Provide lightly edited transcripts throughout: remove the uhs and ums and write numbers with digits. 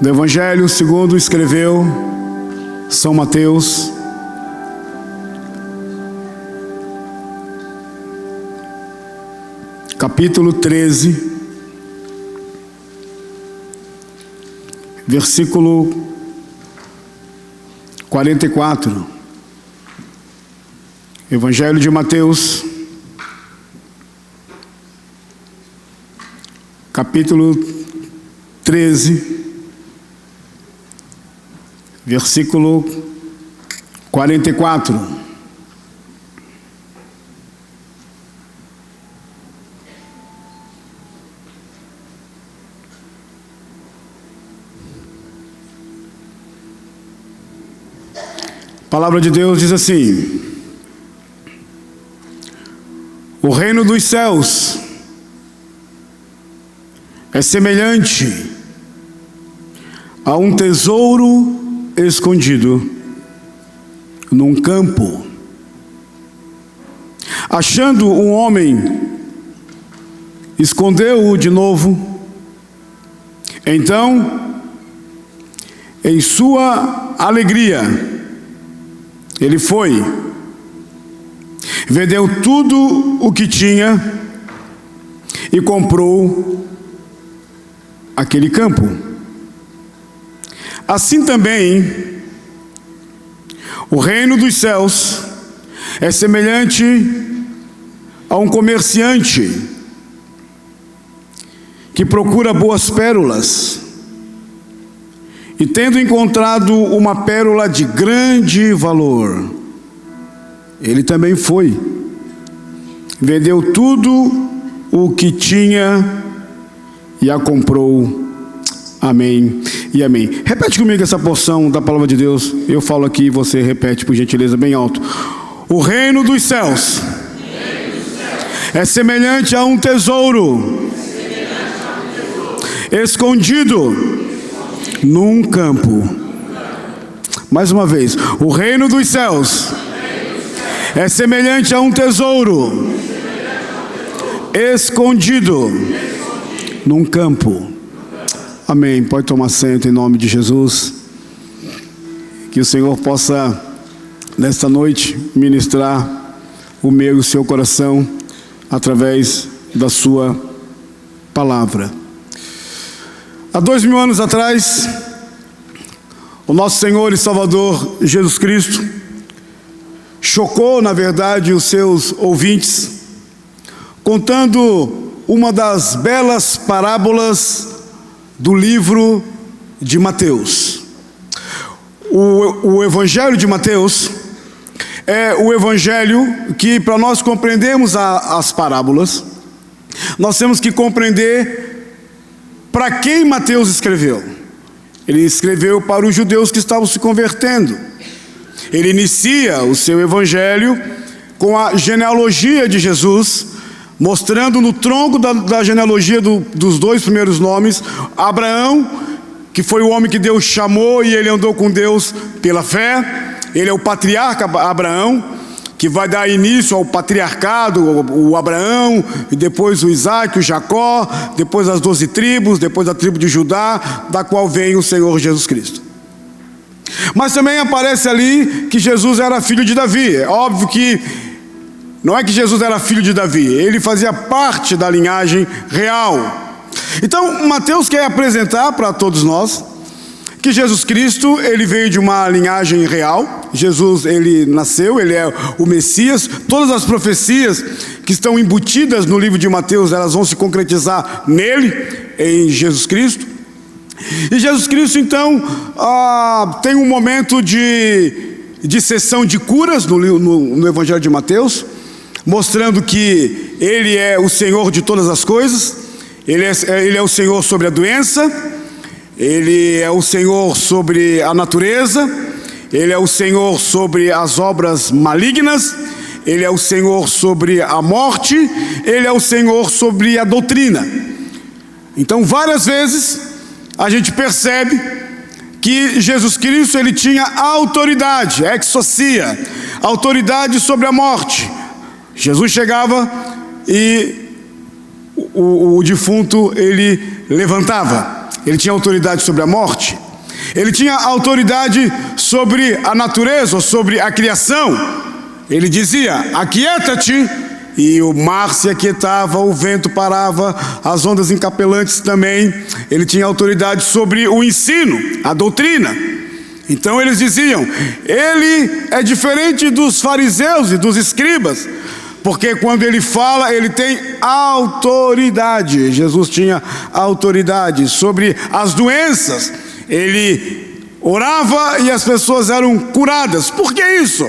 do Evangelho segundo escreveu São Mateus, capítulo 13, versículo 44. Evangelho de Mateus, capítulo 13, versículo 44. A palavra de Deus diz assim: o reino dos céus é semelhante a um tesouro escondido num campo. Achando um homem, escondeu-o de novo. Então, em sua alegria, ele foi, vendeu tudo o que tinha e comprou aquele campo. Assim também, o reino dos céus é semelhante a um comerciante que procura boas pérolas, e tendo encontrado uma pérola de grande valor, ele também foi, vendeu tudo o que tinha e a comprou. Amém e amém. Repete comigo essa porção da palavra de Deus. Eu falo aqui e você repete, por gentileza, bem alto. O reino dos céus é semelhante a um tesouro escondido num campo. Mais uma vez. O reino dos céus é semelhante a um tesouro escondido num campo. Amém. Pode tomar assento em nome de Jesus. Que o Senhor possa, nesta noite, ministrar o meu e o seu coração através da sua palavra. Há 2000 anos atrás, o nosso Senhor e Salvador Jesus Cristo chocou, na verdade, os seus ouvintes, contando uma das belas parábolas do livro de Mateus. O Evangelho de Mateus é o Evangelho que, para nós compreendermos as parábolas, nós temos que compreender para quem Mateus escreveu. Ele escreveu para os judeus que estavam se convertendo. Ele inicia o seu Evangelho com a genealogia de Jesus, mostrando no tronco da genealogia dos dois primeiros nomes, Abraão, que foi o homem que Deus chamou e ele andou com Deus pela fé. Ele é o patriarca Abraão, que vai dar início ao patriarcado, o Abraão, e depois o Isaac, o Jacó, depois as 12 tribos, depois a tribo de Judá, da qual vem o Senhor Jesus Cristo. Mas também aparece ali que Jesus era filho de Davi. É óbvio que não é que Jesus era filho de Davi, ele fazia parte da linhagem real. Então, Mateus quer apresentar para todos nós que Jesus Cristo, ele veio de uma linhagem real. Jesus, ele nasceu, ele é o Messias. Todas as profecias que estão embutidas no livro de Mateus, elas vão se concretizar nele, em Jesus Cristo. E Jesus Cristo, então, tem um momento de sessão de curas no Evangelho de Mateus, mostrando que ele é o Senhor de todas as coisas. Ele é o Senhor sobre a doença, ele é o Senhor sobre a natureza, ele é o Senhor sobre as obras malignas, ele é o Senhor sobre a morte, ele é o Senhor sobre a doutrina. Então, várias vezes a gente percebe que Jesus Cristo, ele tinha autoridade, exousia, autoridade sobre a morte. Jesus chegava e o defunto, ele levantava. Ele tinha autoridade sobre a morte. Ele tinha autoridade sobre a natureza, ou sobre a criação. Ele dizia: aquieta-te, e o mar se aquietava, o vento parava, as ondas encapelantes também. Ele tinha autoridade sobre o ensino, a doutrina. Então eles diziam: ele é diferente dos fariseus e dos escribas, porque quando ele fala, ele tem autoridade. Jesus tinha autoridade sobre as doenças. Ele orava e as pessoas eram curadas. Por que isso?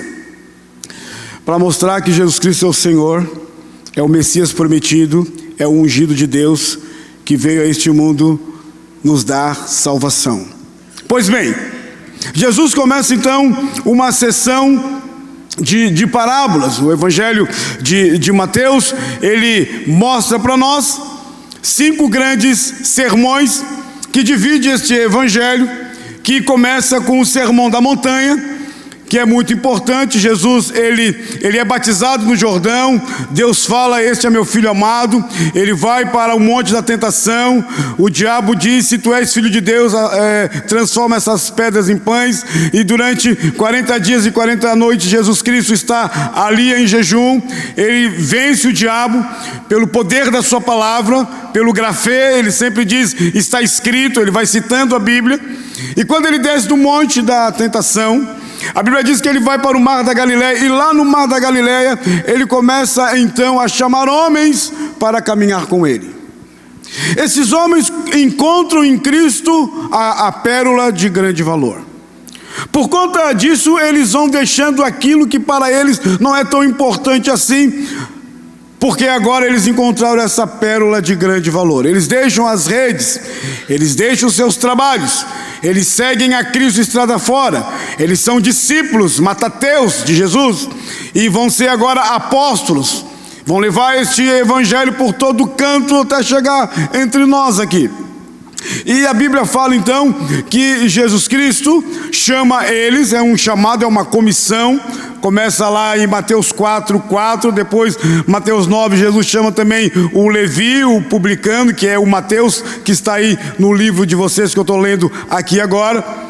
Para mostrar que Jesus Cristo é o Senhor, é o Messias prometido, é o ungido de Deus, que veio a este mundo nos dar salvação. Pois bem, Jesus começa então uma sessão de parábolas. O Evangelho de Mateus, ele mostra para nós 5 grandes sermões que divide este Evangelho, que começa com o Sermão da Montanha, que é muito importante. Jesus, ele é batizado no Jordão. Deus fala: este é meu filho amado. Ele vai para o monte da tentação. O diabo diz: se tu és filho de Deus, transforma essas pedras em pães. E durante 40 dias e 40 noites, Jesus Cristo está ali em jejum. Ele vence o diabo pelo poder da sua palavra, pelo grafê. Ele sempre diz: está escrito. Ele vai citando a Bíblia. E quando ele desce do monte da tentação, a Bíblia diz que ele vai para o Mar da Galileia, e lá no Mar da Galileia ele começa então a chamar homens para caminhar com ele. Esses homens encontram em Cristo a pérola de grande valor. Por conta disso, eles vão deixando aquilo que para eles não é tão importante assim, porque agora eles encontraram essa pérola de grande valor. Eles deixam as redes, eles deixam os seus trabalhos, eles seguem a Cristo estrada fora. Eles são discípulos, matateus de Jesus, e vão ser agora apóstolos. Vão levar este Evangelho por todo canto até chegar entre nós aqui. E a Bíblia fala então que Jesus Cristo chama eles, é um chamado, é uma comissão. Começa lá em Mateus 4:4, depois Mateus 9, Jesus chama também o Levi, o publicano, que é o Mateus, que está aí no livro de vocês que eu estou lendo aqui agora.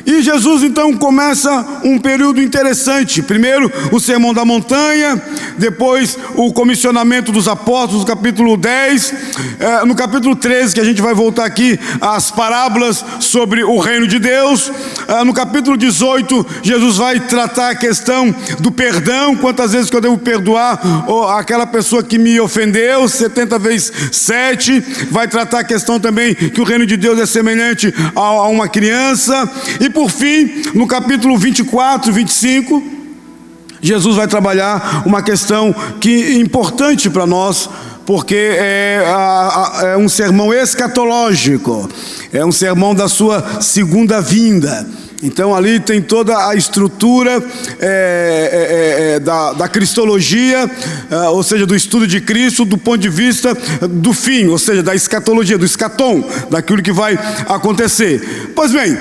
E Jesus então começa um período interessante. Primeiro o Sermão da Montanha, depois o comissionamento dos apóstolos, no capítulo 10, no capítulo 13, que a gente vai voltar aqui, as parábolas sobre o reino de Deus. No capítulo 18, Jesus vai tratar a questão do perdão: quantas vezes que eu devo perdoar aquela pessoa que me ofendeu, 70 vezes 7. Vai tratar a questão também que o reino de Deus é semelhante a uma criança. E por fim, no capítulo 24, 25, Jesus vai trabalhar uma questão que é importante para nós, porque é um sermão escatológico, é um sermão da sua segunda vinda. Então ali tem toda a estrutura da cristologia, ou seja, do estudo de Cristo do ponto de vista do fim, ou seja, da escatologia, do escatom, daquilo que vai acontecer. Pois bem,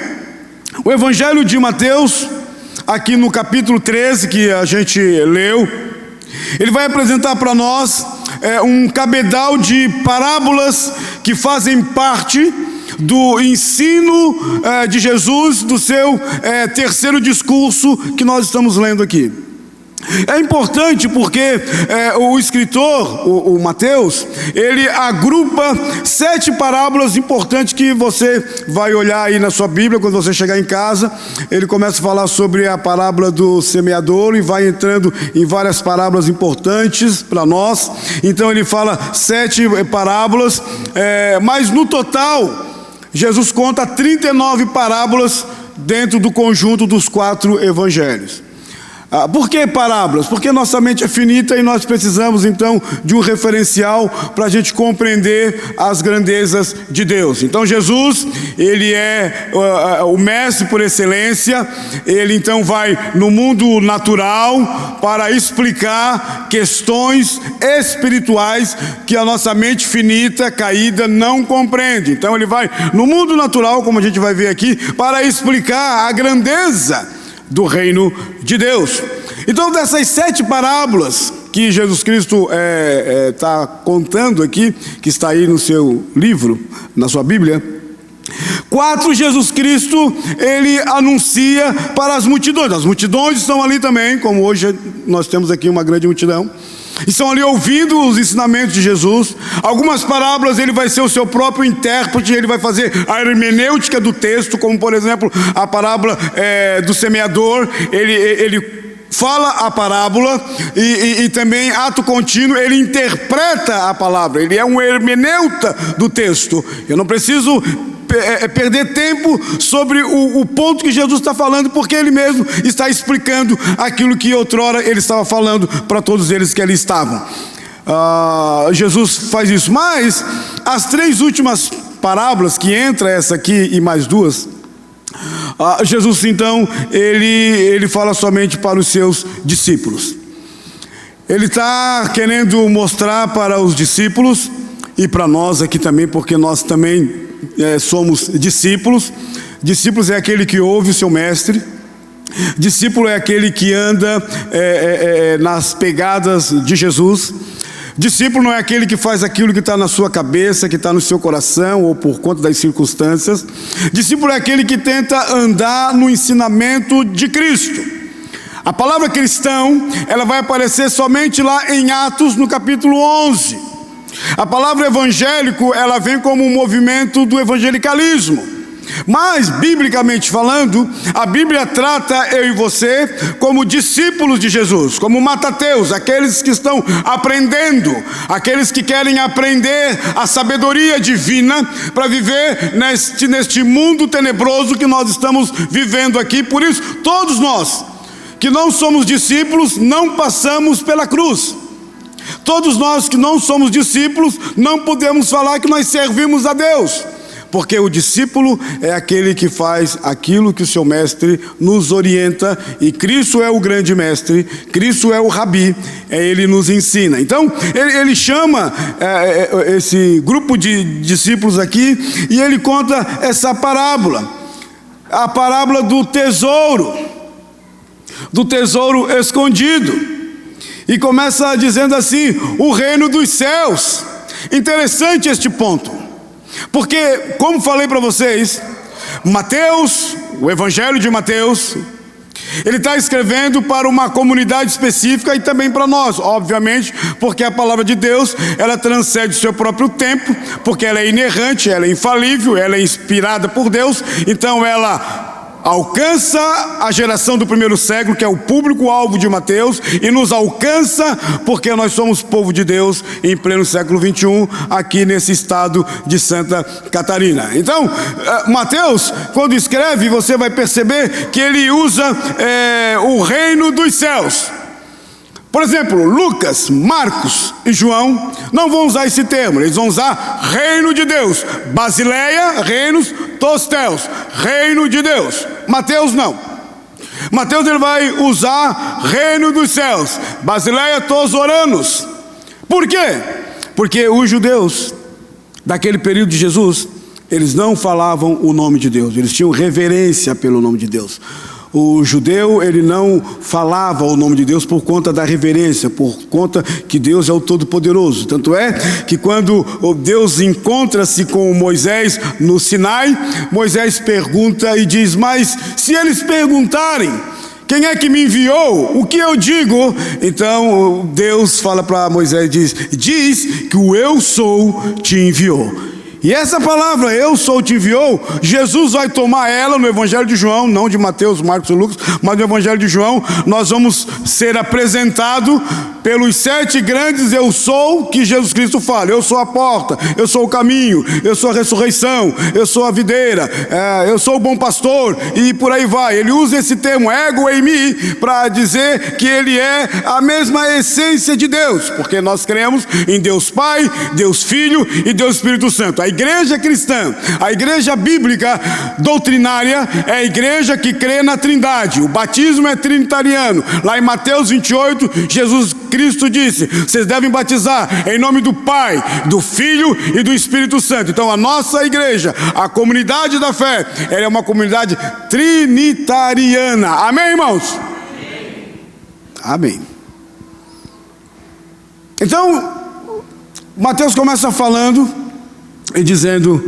o Evangelho de Mateus, aqui no capítulo 13 que a gente leu, ele vai apresentar para nós um cabedal de parábolas que fazem parte do ensino de Jesus, do seu terceiro discurso que nós estamos lendo aqui. É importante porque o escritor, o Mateus, ele agrupa 7 parábolas importantes que você vai olhar aí na sua Bíblia quando você chegar em casa. Ele começa a falar sobre a parábola do semeador e vai entrando em várias parábolas importantes para nós. Então ele fala 7 parábolas, mas no total Jesus conta 39 parábolas dentro do conjunto dos 4 evangelhos. Por que parábolas? Porque nossa mente é finita e nós precisamos então de um referencial para a gente compreender as grandezas de Deus. Então Jesus, ele é o mestre por excelência. Ele então vai no mundo natural para explicar questões espirituais que a nossa mente finita, caída, não compreende. Então ele vai no mundo natural, como a gente vai ver aqui, para explicar a grandeza do reino de Deus. Então, dessas 7 parábolas que Jesus Cristo está contando aqui, que está aí no seu livro, na sua Bíblia, 4, Jesus Cristo, ele anuncia para as multidões estão ali também, como hoje nós temos aqui uma grande multidão, estão ali ouvindo os ensinamentos de Jesus. Algumas parábolas ele vai ser o seu próprio intérprete, ele vai fazer a hermenêutica do texto, como por exemplo a parábola do semeador. Ele fala a parábola e também, ato contínuo, ele interpreta a palavra, ele é um hermeneuta do texto. Eu não preciso perder tempo sobre o ponto que Jesus está falando, porque ele mesmo está explicando aquilo que outrora ele estava falando para todos eles que ali estavam. Jesus faz isso, mas as 3 últimas parábolas, que entra essa aqui e mais 2, Jesus então, ele fala somente para os seus discípulos. Ele está querendo mostrar para os discípulos e para nós aqui também, porque nós também somos discípulos. Discípulos é aquele que ouve o seu mestre. Discípulo é aquele que anda nas pegadas de Jesus. Discípulo não é aquele que faz aquilo que está na sua cabeça, que está no seu coração ou por conta das circunstâncias. Discípulo é aquele que tenta andar no ensinamento de Cristo. A palavra cristão, ela vai aparecer somente lá em Atos, no capítulo 11. A palavra evangélico, ela vem como um movimento do evangelicalismo. Mas, biblicamente falando, a Bíblia trata eu e você como discípulos de Jesus, como matateus, aqueles que estão aprendendo, aqueles que querem aprender a sabedoria divina para viver neste mundo tenebroso que nós estamos vivendo aqui. Por isso, todos nós que não somos discípulos, não passamos pela cruz. Todos nós que não somos discípulos, não podemos falar que nós servimos a Deus. Porque o discípulo é aquele que faz aquilo que o seu mestre nos orienta, e Cristo é o grande mestre, Cristo é o rabi, ele nos ensina. Então, ele chama esse grupo de discípulos aqui, e ele conta essa parábola, a parábola do tesouro escondido, e começa dizendo assim: o reino dos céus. Interessante este ponto, porque, como falei para vocês, Mateus, o Evangelho de Mateus, ele está escrevendo para uma comunidade específica e também para nós, obviamente, porque a palavra de Deus, ela transcende o seu próprio tempo, porque ela é inerrante, ela é infalível, ela é inspirada por Deus, então ela alcança a geração do primeiro século, que é o público-alvo de Mateus, e nos alcança porque nós somos povo de Deus em pleno século 21, aqui nesse estado de Santa Catarina. Então, Mateus, quando escreve, você vai perceber que ele usa o reino dos céus. Por exemplo, Lucas, Marcos e João não vão usar esse termo, eles vão usar reino de Deus. Basileia, reinos, tostéus, reino de Deus. Mateus não. Mateus ele vai usar reino dos céus, Basileia, tos oranos. Por quê? Porque os judeus daquele período de Jesus, eles não falavam o nome de Deus, eles tinham reverência pelo nome de Deus. O judeu, ele não falava o nome de Deus por conta da reverência, por conta que Deus é o Todo-Poderoso. Tanto é que quando Deus encontra-se com Moisés no Sinai, Moisés pergunta e diz: mas se eles perguntarem quem é que me enviou, o que eu digo? Então Deus fala para Moisés, diz que o eu sou te enviou. E essa palavra, eu sou, te enviou, Jesus vai tomar ela no Evangelho de João, não de Mateus, Marcos e Lucas, mas no Evangelho de João. Nós vamos ser apresentados pelos 7 grandes eu sou que Jesus Cristo fala. Eu sou a porta, eu sou o caminho, eu sou a ressurreição, eu sou a videira, eu sou o bom pastor, e por aí vai. Ele usa esse termo, ego eimi, para dizer que ele é a mesma essência de Deus, porque nós cremos em Deus Pai, Deus Filho e Deus Espírito Santo. A igreja cristã, a igreja bíblica doutrinária, é a igreja que crê na Trindade. O batismo é trinitariano. Lá em Mateus 28, Jesus Cristo disse: vocês devem batizar em nome do Pai, do Filho e do Espírito Santo. Então a nossa igreja, a comunidade da fé, ela é uma comunidade trinitariana. Amém, irmãos? Amém. Então Mateus começa falando e dizendo: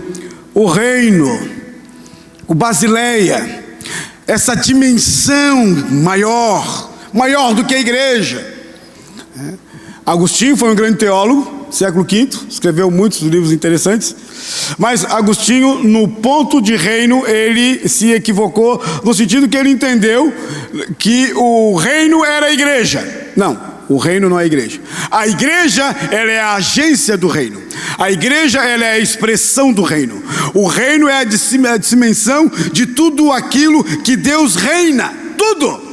o reino, o Basileia, essa dimensão maior do que a igreja. Agostinho foi um grande teólogo, século V, escreveu muitos livros interessantes, mas Agostinho, no ponto de reino, ele se equivocou, no sentido que ele entendeu que o reino era a igreja. Não, o reino não é a igreja. A igreja, ela é a agência do reino. A igreja, ela é a expressão do reino. O reino é a dimensão de tudo aquilo que Deus reina. Tudo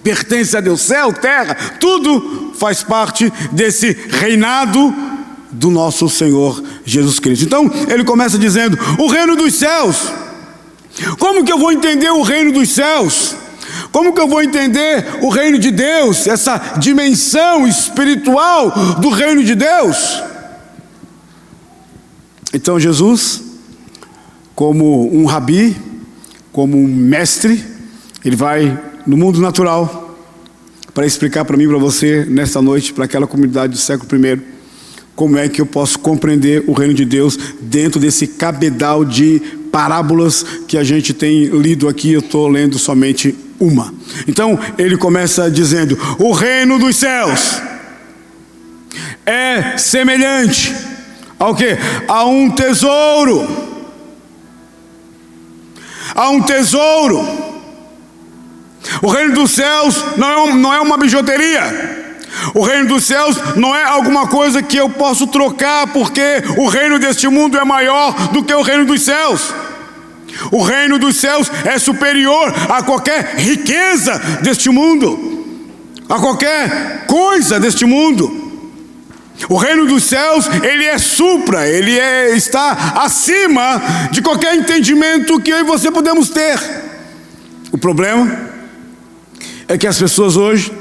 pertence a Deus, céu, terra, tudo faz parte desse reinado do nosso Senhor Jesus Cristo. Então, ele começa dizendo, o reino dos céus. Como que eu vou entender o reino dos céus? Como que eu vou entender o reino de Deus, essa dimensão espiritual do reino de Deus? Então Jesus, como um rabi, como um mestre, ele vai no mundo natural para explicar para mim, para você, nesta noite, para aquela comunidade do século I, como é que eu posso compreender o reino de Deus dentro desse cabedal de parábolas que a gente tem lido aqui. Eu estou lendo somente uma. Então ele começa dizendo, o reino dos céus é semelhante ao quê? A um tesouro. A um tesouro. O reino dos céus não é uma bijuteria. O reino dos céus não é alguma coisa que eu posso trocar, porque o reino deste mundo é maior do que o reino dos céus. O reino dos céus é superior a qualquer riqueza deste mundo, a qualquer coisa deste mundo. O reino dos céus, ele é supra, está acima de qualquer entendimento que eu e você podemos ter. O problema é que as pessoas hoje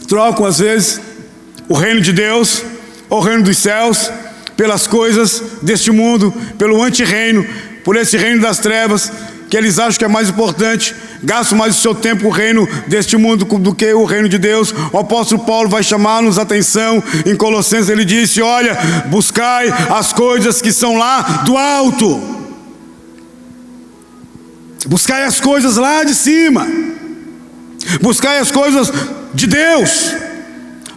trocam às vezes o reino de Deus, ou o reino dos céus, pelas coisas deste mundo, pelo antirreino, por esse reino das trevas, que eles acham que é mais importante, gastam mais o seu tempo com o reino deste mundo do que o reino de Deus. O apóstolo Paulo vai chamar-nos a atenção, em Colossenses ele disse, olha, buscai as coisas que são lá do alto, buscai as coisas lá de cima, buscai as coisas de Deus.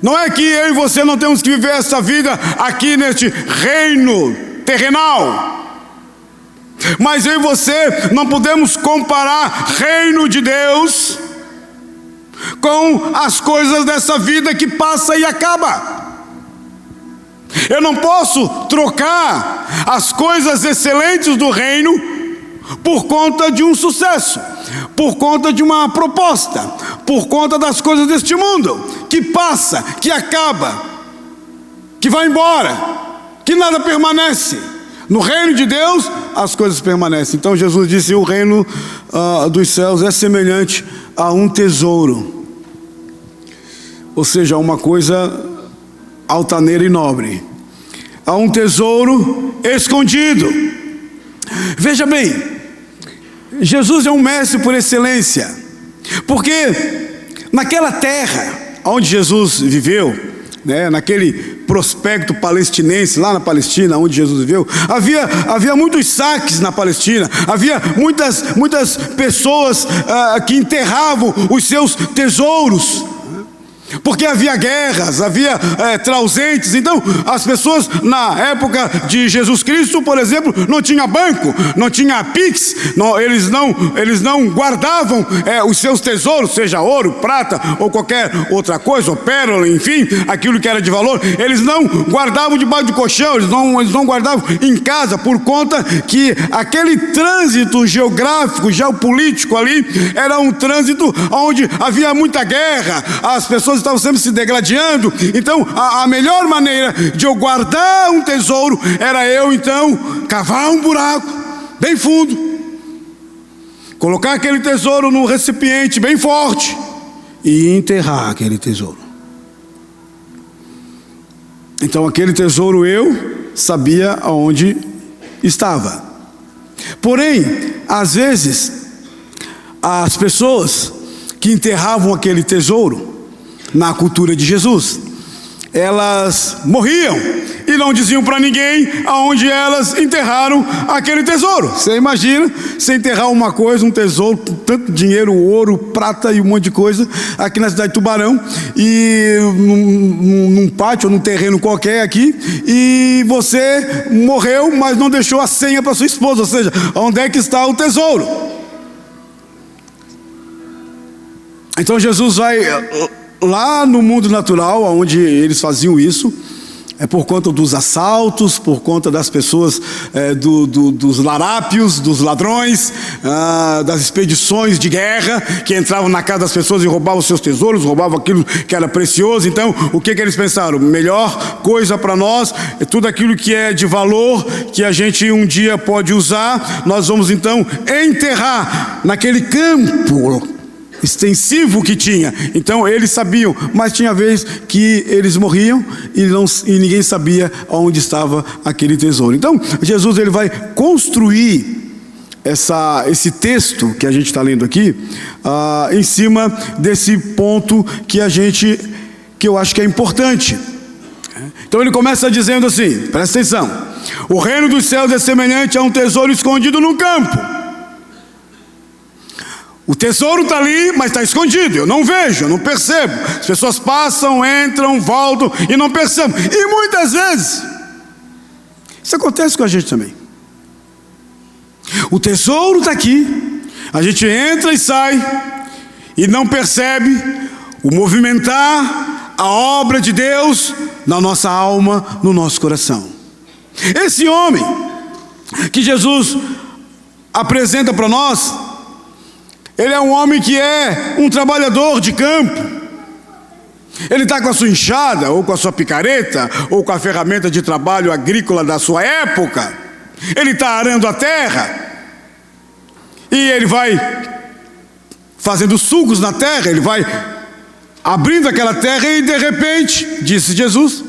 Não é que eu e você não temos que viver essa vida aqui neste reino terrenal, mas eu e você não podemos comparar reino de Deus com as coisas dessa vida que passa e acaba. Eu não posso trocar as coisas excelentes do reino por conta de um sucesso, por conta de uma proposta, por conta das coisas deste mundo, que passa, que acaba, que vai embora, que nada permanece. No reino de Deus, as coisas permanecem. Então Jesus disse, o reino dos céus é semelhante a um tesouro, ou seja, uma coisa altaneira e nobre, a um tesouro escondido. Veja bem, Jesus é um mestre por excelência, porque naquela terra onde Jesus viveu, naquele prospecto palestinense, lá na Palestina, onde Jesus viveu, havia muitos saques na Palestina, havia muitas pessoas que enterravam os seus tesouros, porque havia guerras, havia trausentes. Então as pessoas na época de Jesus Cristo, por exemplo, não tinha banco, não tinha Pix, eles não guardavam os seus tesouros, seja ouro, prata ou qualquer outra coisa, ou pérola, enfim, aquilo que era de valor, eles não guardavam debaixo do colchão, eles não guardavam em casa, por conta que aquele trânsito geográfico, geopolítico ali, era um trânsito onde havia muita guerra, as pessoas estavam sempre se degladiando. Então a melhor maneira de eu guardar um tesouro era eu então cavar um buraco bem fundo, colocar aquele tesouro num recipiente bem forte e enterrar aquele tesouro. Então aquele tesouro eu sabia aonde estava. Porém, às vezes as pessoas que enterravam aquele tesouro na cultura de Jesus, elas morriam, e não diziam para ninguém aonde elas enterraram aquele tesouro. Você imagina, você enterrar uma coisa, um tesouro, tanto dinheiro, ouro, prata e um monte de coisa, aqui na cidade de Tubarão, e num pátio, num terreno qualquer aqui, e você morreu, mas não deixou a senha para sua esposa, ou seja, onde é que está o tesouro? Então Jesus vai lá no mundo natural, onde eles faziam isso, por conta dos assaltos, por conta das pessoas, dos larápios, dos ladrões, das expedições de guerra, que entravam na casa das pessoas e roubavam seus tesouros, roubavam aquilo que era precioso. Então, o que eles pensaram? Melhor coisa para nós é tudo aquilo que é de valor, que a gente um dia pode usar, nós vamos então enterrar naquele campo extensivo que tinha. Então eles sabiam, mas tinha vez que eles morriam e ninguém sabia onde estava aquele tesouro. Então Jesus ele vai construir esse texto que a gente está lendo aqui em cima desse ponto que eu acho que é importante. Então ele começa dizendo assim, presta atenção: o reino dos céus é semelhante a um tesouro escondido no campo. O tesouro está ali, mas está escondido. Eu não vejo, eu não percebo. As pessoas passam, entram, voltam e não percebem. E muitas vezes isso acontece com a gente também. O tesouro está aqui, a gente entra e sai e não percebe o movimentar, a obra de Deus na nossa alma, no nosso coração. Esse homem que Jesus apresenta para nós, ele é um homem que é um trabalhador de campo. Ele está com a sua enxada, ou com a sua picareta, ou com a ferramenta de trabalho agrícola da sua época. Ele está arando a terra, e ele vai fazendo sulcos na terra, ele vai abrindo aquela terra, e de repente, disse Jesus,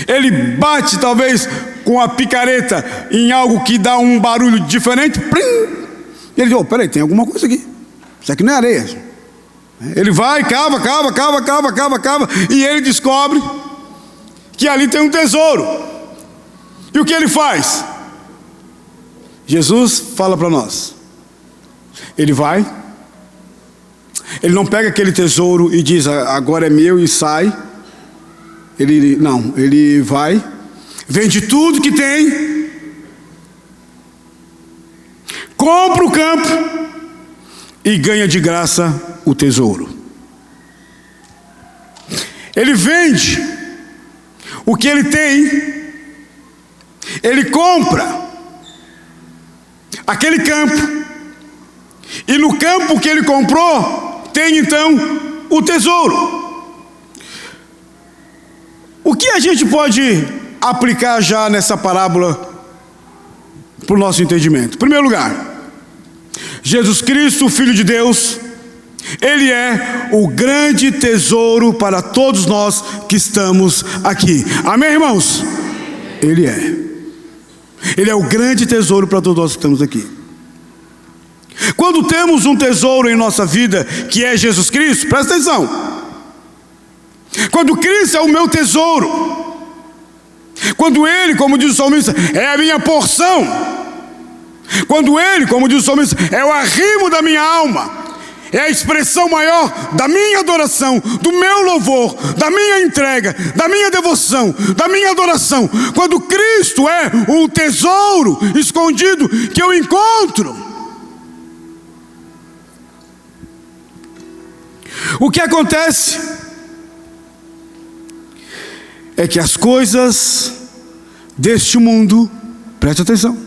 ele bate talvez com a picareta em algo que dá um barulho diferente, plim! E ele diz: oh, peraí, tem alguma coisa aqui, isso aqui não é areia. Ele vai, cava, e ele descobre que ali tem um tesouro. E o que ele faz? Jesus fala para nós, ele vai, ele não pega aquele tesouro e diz: agora é meu, e sai. Ele vai, vende tudo que tem, compra o campo e ganha de graça o tesouro. Ele vende o que ele tem, ele compra aquele campo, e no campo que ele comprou tem então o tesouro. O que a gente pode aplicar já nessa parábola para o nosso entendimento? Em primeiro lugar, Jesus Cristo, Filho de Deus, Ele é o grande tesouro para todos nós que estamos aqui. Amém, irmãos? Ele é. Ele é o grande tesouro para todos nós que estamos aqui. Quando temos um tesouro em nossa vida, que é Jesus Cristo, presta atenção. Quando Cristo é o meu tesouro, quando Ele, como diz o salmista, é a minha porção, quando Ele, como diz o salmista, é o arrimo da minha alma, é a expressão maior da minha adoração, do meu louvor, da minha entrega, da minha devoção, da minha adoração. Quando Cristo é o tesouro escondido que eu encontro, o que acontece é que as coisas deste mundo, preste atenção,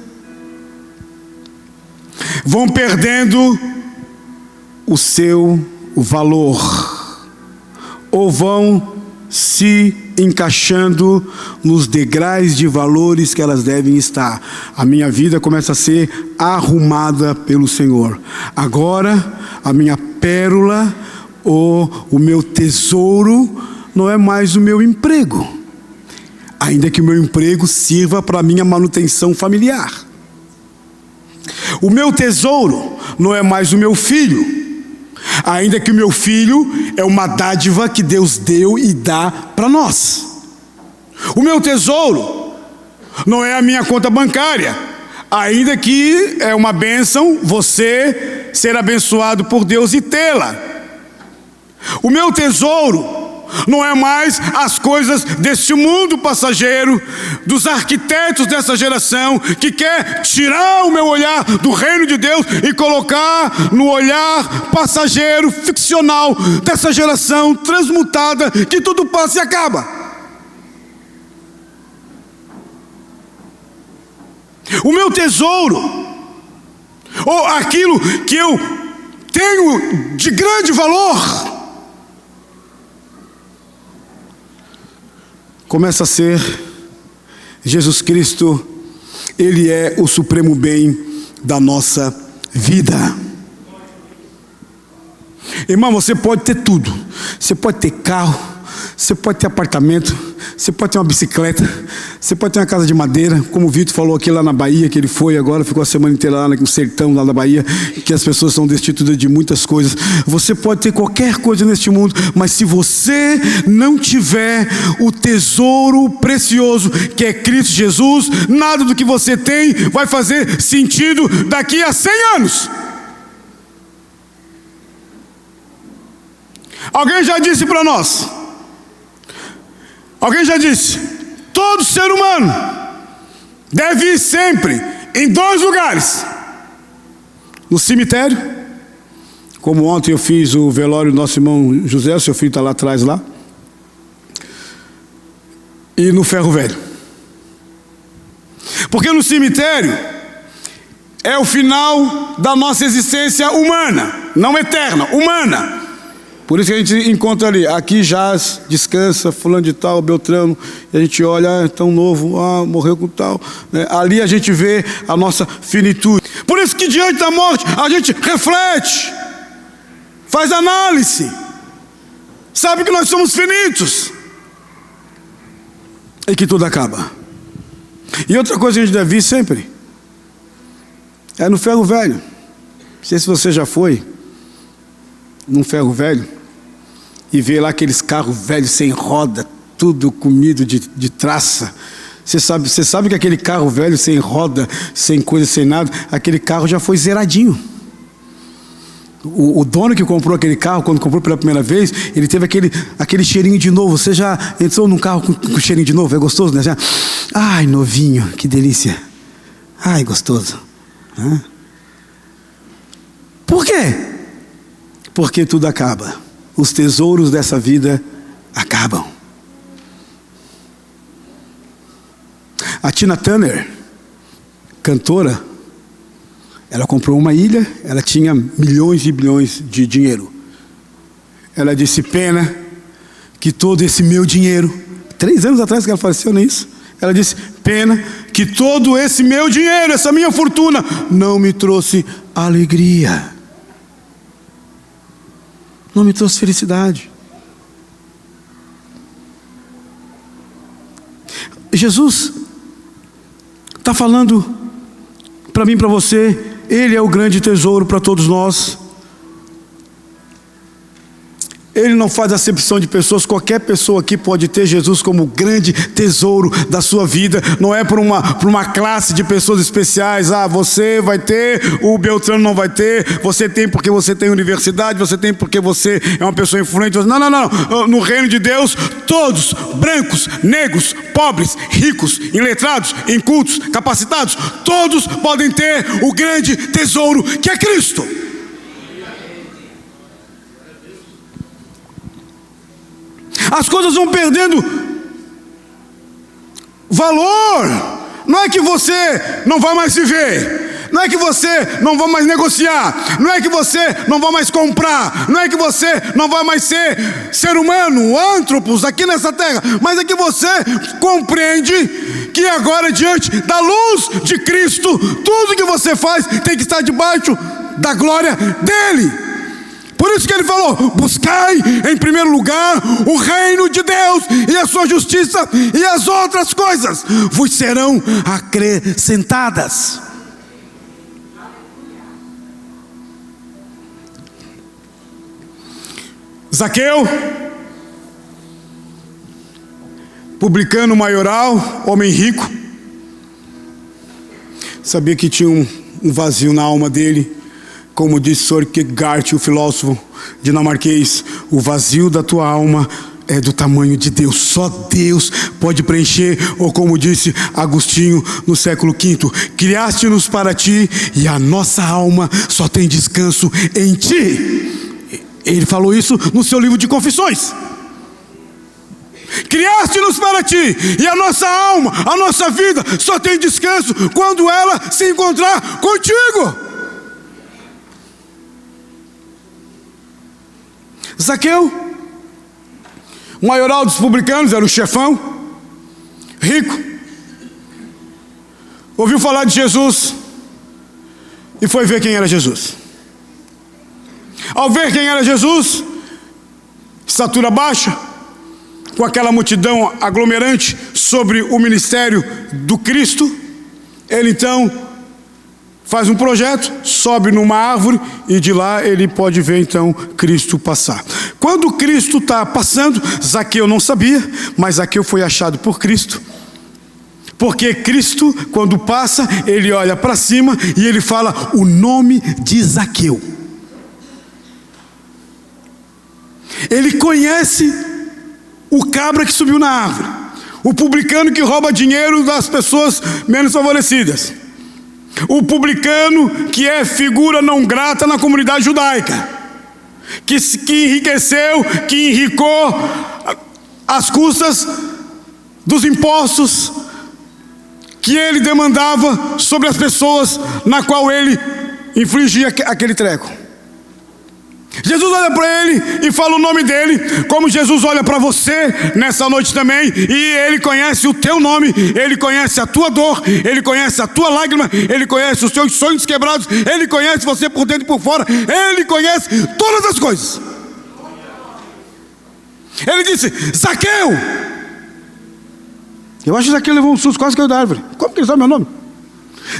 vão perdendo o seu valor, ou vão se encaixando nos degraus de valores que elas devem estar. A minha vida começa a ser arrumada pelo Senhor. Agora a minha pérola, ou o meu tesouro, não é mais o meu emprego, ainda que o meu emprego sirva para a minha manutenção familiar. O meu tesouro não é mais o meu filho, ainda que o meu filho é uma dádiva que Deus deu e dá para nós. O meu tesouro não é a minha conta bancária, ainda que é uma bênção você ser abençoado por Deus e tê-la. O meu tesouro não é mais as coisas deste mundo passageiro, dos arquitetos dessa geração, que quer tirar o meu olhar do reino de Deus e colocar no olhar passageiro, ficcional, dessa geração transmutada, que tudo passa e acaba. O meu tesouro, ou aquilo que eu tenho de grande valor, começa a ser Jesus Cristo. Ele é o supremo bem da nossa vida. Irmão, você pode ter tudo. Você pode ter carro, você pode ter apartamento, você pode ter uma bicicleta, você pode ter uma casa de madeira, como o Vitor falou aqui lá na Bahia, que ele foi agora, ficou a semana inteira lá no sertão lá da Bahia, que as pessoas são destituídas de muitas coisas. Você pode ter qualquer coisa neste mundo, mas se você não tiver o tesouro precioso que é Cristo Jesus, nada do que você tem vai fazer sentido daqui a 100 anos. Alguém já disse para nós, todo ser humano deve ir sempre em 2 lugares: no cemitério, como ontem eu fiz o velório do nosso irmão José, o seu filho está lá atrás lá, e no ferro velho. Porque no cemitério é o final da nossa existência humana, não eterna, humana. Por isso que a gente encontra ali, aqui jaz, descansa, fulano de tal, Beltrano, e a gente olha, é tão novo, morreu com tal. Ali a gente vê a nossa finitude. Por isso que diante da morte a gente reflete, faz análise, sabe que nós somos finitos e que tudo acaba. E outra coisa que a gente deve ir sempre é no ferro velho. Não sei se você já foi num ferro velho e vê lá aqueles carros velhos sem roda, tudo comido de traça. Você sabe que aquele carro velho sem roda, sem coisa, sem nada, aquele carro já foi zeradinho. O dono que comprou aquele carro, quando comprou pela primeira vez, ele teve aquele cheirinho de novo. Você já entrou num carro com cheirinho de novo? É gostoso, né? Já, ai, novinho, que delícia. Ai, gostoso. Por quê? Porque tudo acaba. Os tesouros dessa vida acabam. A Tina Turner, cantora, ela comprou uma ilha, ela tinha milhões e bilhões de dinheiro. Ela disse, pena que todo esse meu dinheiro, 3 anos atrás que ela faleceu, não é isso? Ela disse, pena que todo esse meu dinheiro, essa minha fortuna, não me trouxe alegria. Não me trouxe felicidade. Jesus está falando para mim e para você, Ele é o grande tesouro para todos nós. Ele não faz acepção de pessoas. Qualquer pessoa aqui pode ter Jesus como o grande tesouro da sua vida. Não é por uma classe de pessoas especiais. Você vai ter, o Beltrano não vai ter. Você tem porque você tem universidade, você tem porque você é uma pessoa influente. Não. No reino de Deus, todos, brancos, negros, pobres, ricos, iletrados, incultos, capacitados, todos podem ter o grande tesouro que é Cristo. As coisas vão perdendo valor. Não é que você não vai mais viver, não é que você não vai mais negociar, não é que você não vai mais comprar, não é que você não vai mais ser humano, antropos aqui nessa terra, mas é que você compreende que agora, diante da luz de Cristo, tudo que você faz tem que estar debaixo da glória dele. Por isso que ele falou, buscai em primeiro lugar o reino de Deus e a sua justiça, e as outras coisas vos serão acrescentadas. Zaqueu, publicano maioral, homem rico, sabia que tinha um vazio na alma dele. Como disse Søren Kierkegaard, o filósofo dinamarquês, o vazio da tua alma é do tamanho de Deus. Só Deus pode preencher. Ou como disse Agostinho no século V, criaste-nos para ti e a nossa alma só tem descanso em ti. Ele falou isso no seu livro de Confissões. Criaste-nos para ti e a nossa alma, a nossa vida só tem descanso quando ela se encontrar contigo. Zaqueu, o maioral dos publicanos, era o chefão, rico, ouviu falar de Jesus e foi ver quem era Jesus. Ao ver quem era Jesus, estatura baixa, com aquela multidão aglomerante sobre o ministério do Cristo, ele então faz um projeto, sobe numa árvore e de lá ele pode ver então Cristo passar. Quando Cristo está passando, Zaqueu não sabia, mas Zaqueu foi achado por Cristo. Porque Cristo, quando passa, ele olha para cima e ele fala o nome de Zaqueu. Ele conhece o cabra que subiu na árvore, o publicano que rouba dinheiro das pessoas menos favorecidas, o publicano que é figura não grata na comunidade judaica, que enriqueceu, que enricou às custas dos impostos que ele demandava sobre as pessoas na qual ele infligia aquele treco. Jesus olha para ele e fala o nome dele, como Jesus olha para você nessa noite também, e ele conhece o teu nome, ele conhece a tua dor, ele conhece a tua lágrima, ele conhece os teus sonhos quebrados, ele conhece você por dentro e por fora, ele conhece todas as coisas. Ele disse: Zaqueu! Eu acho que Zaqueu levou um susto, quase caiu da árvore. Como que ele sabe meu nome?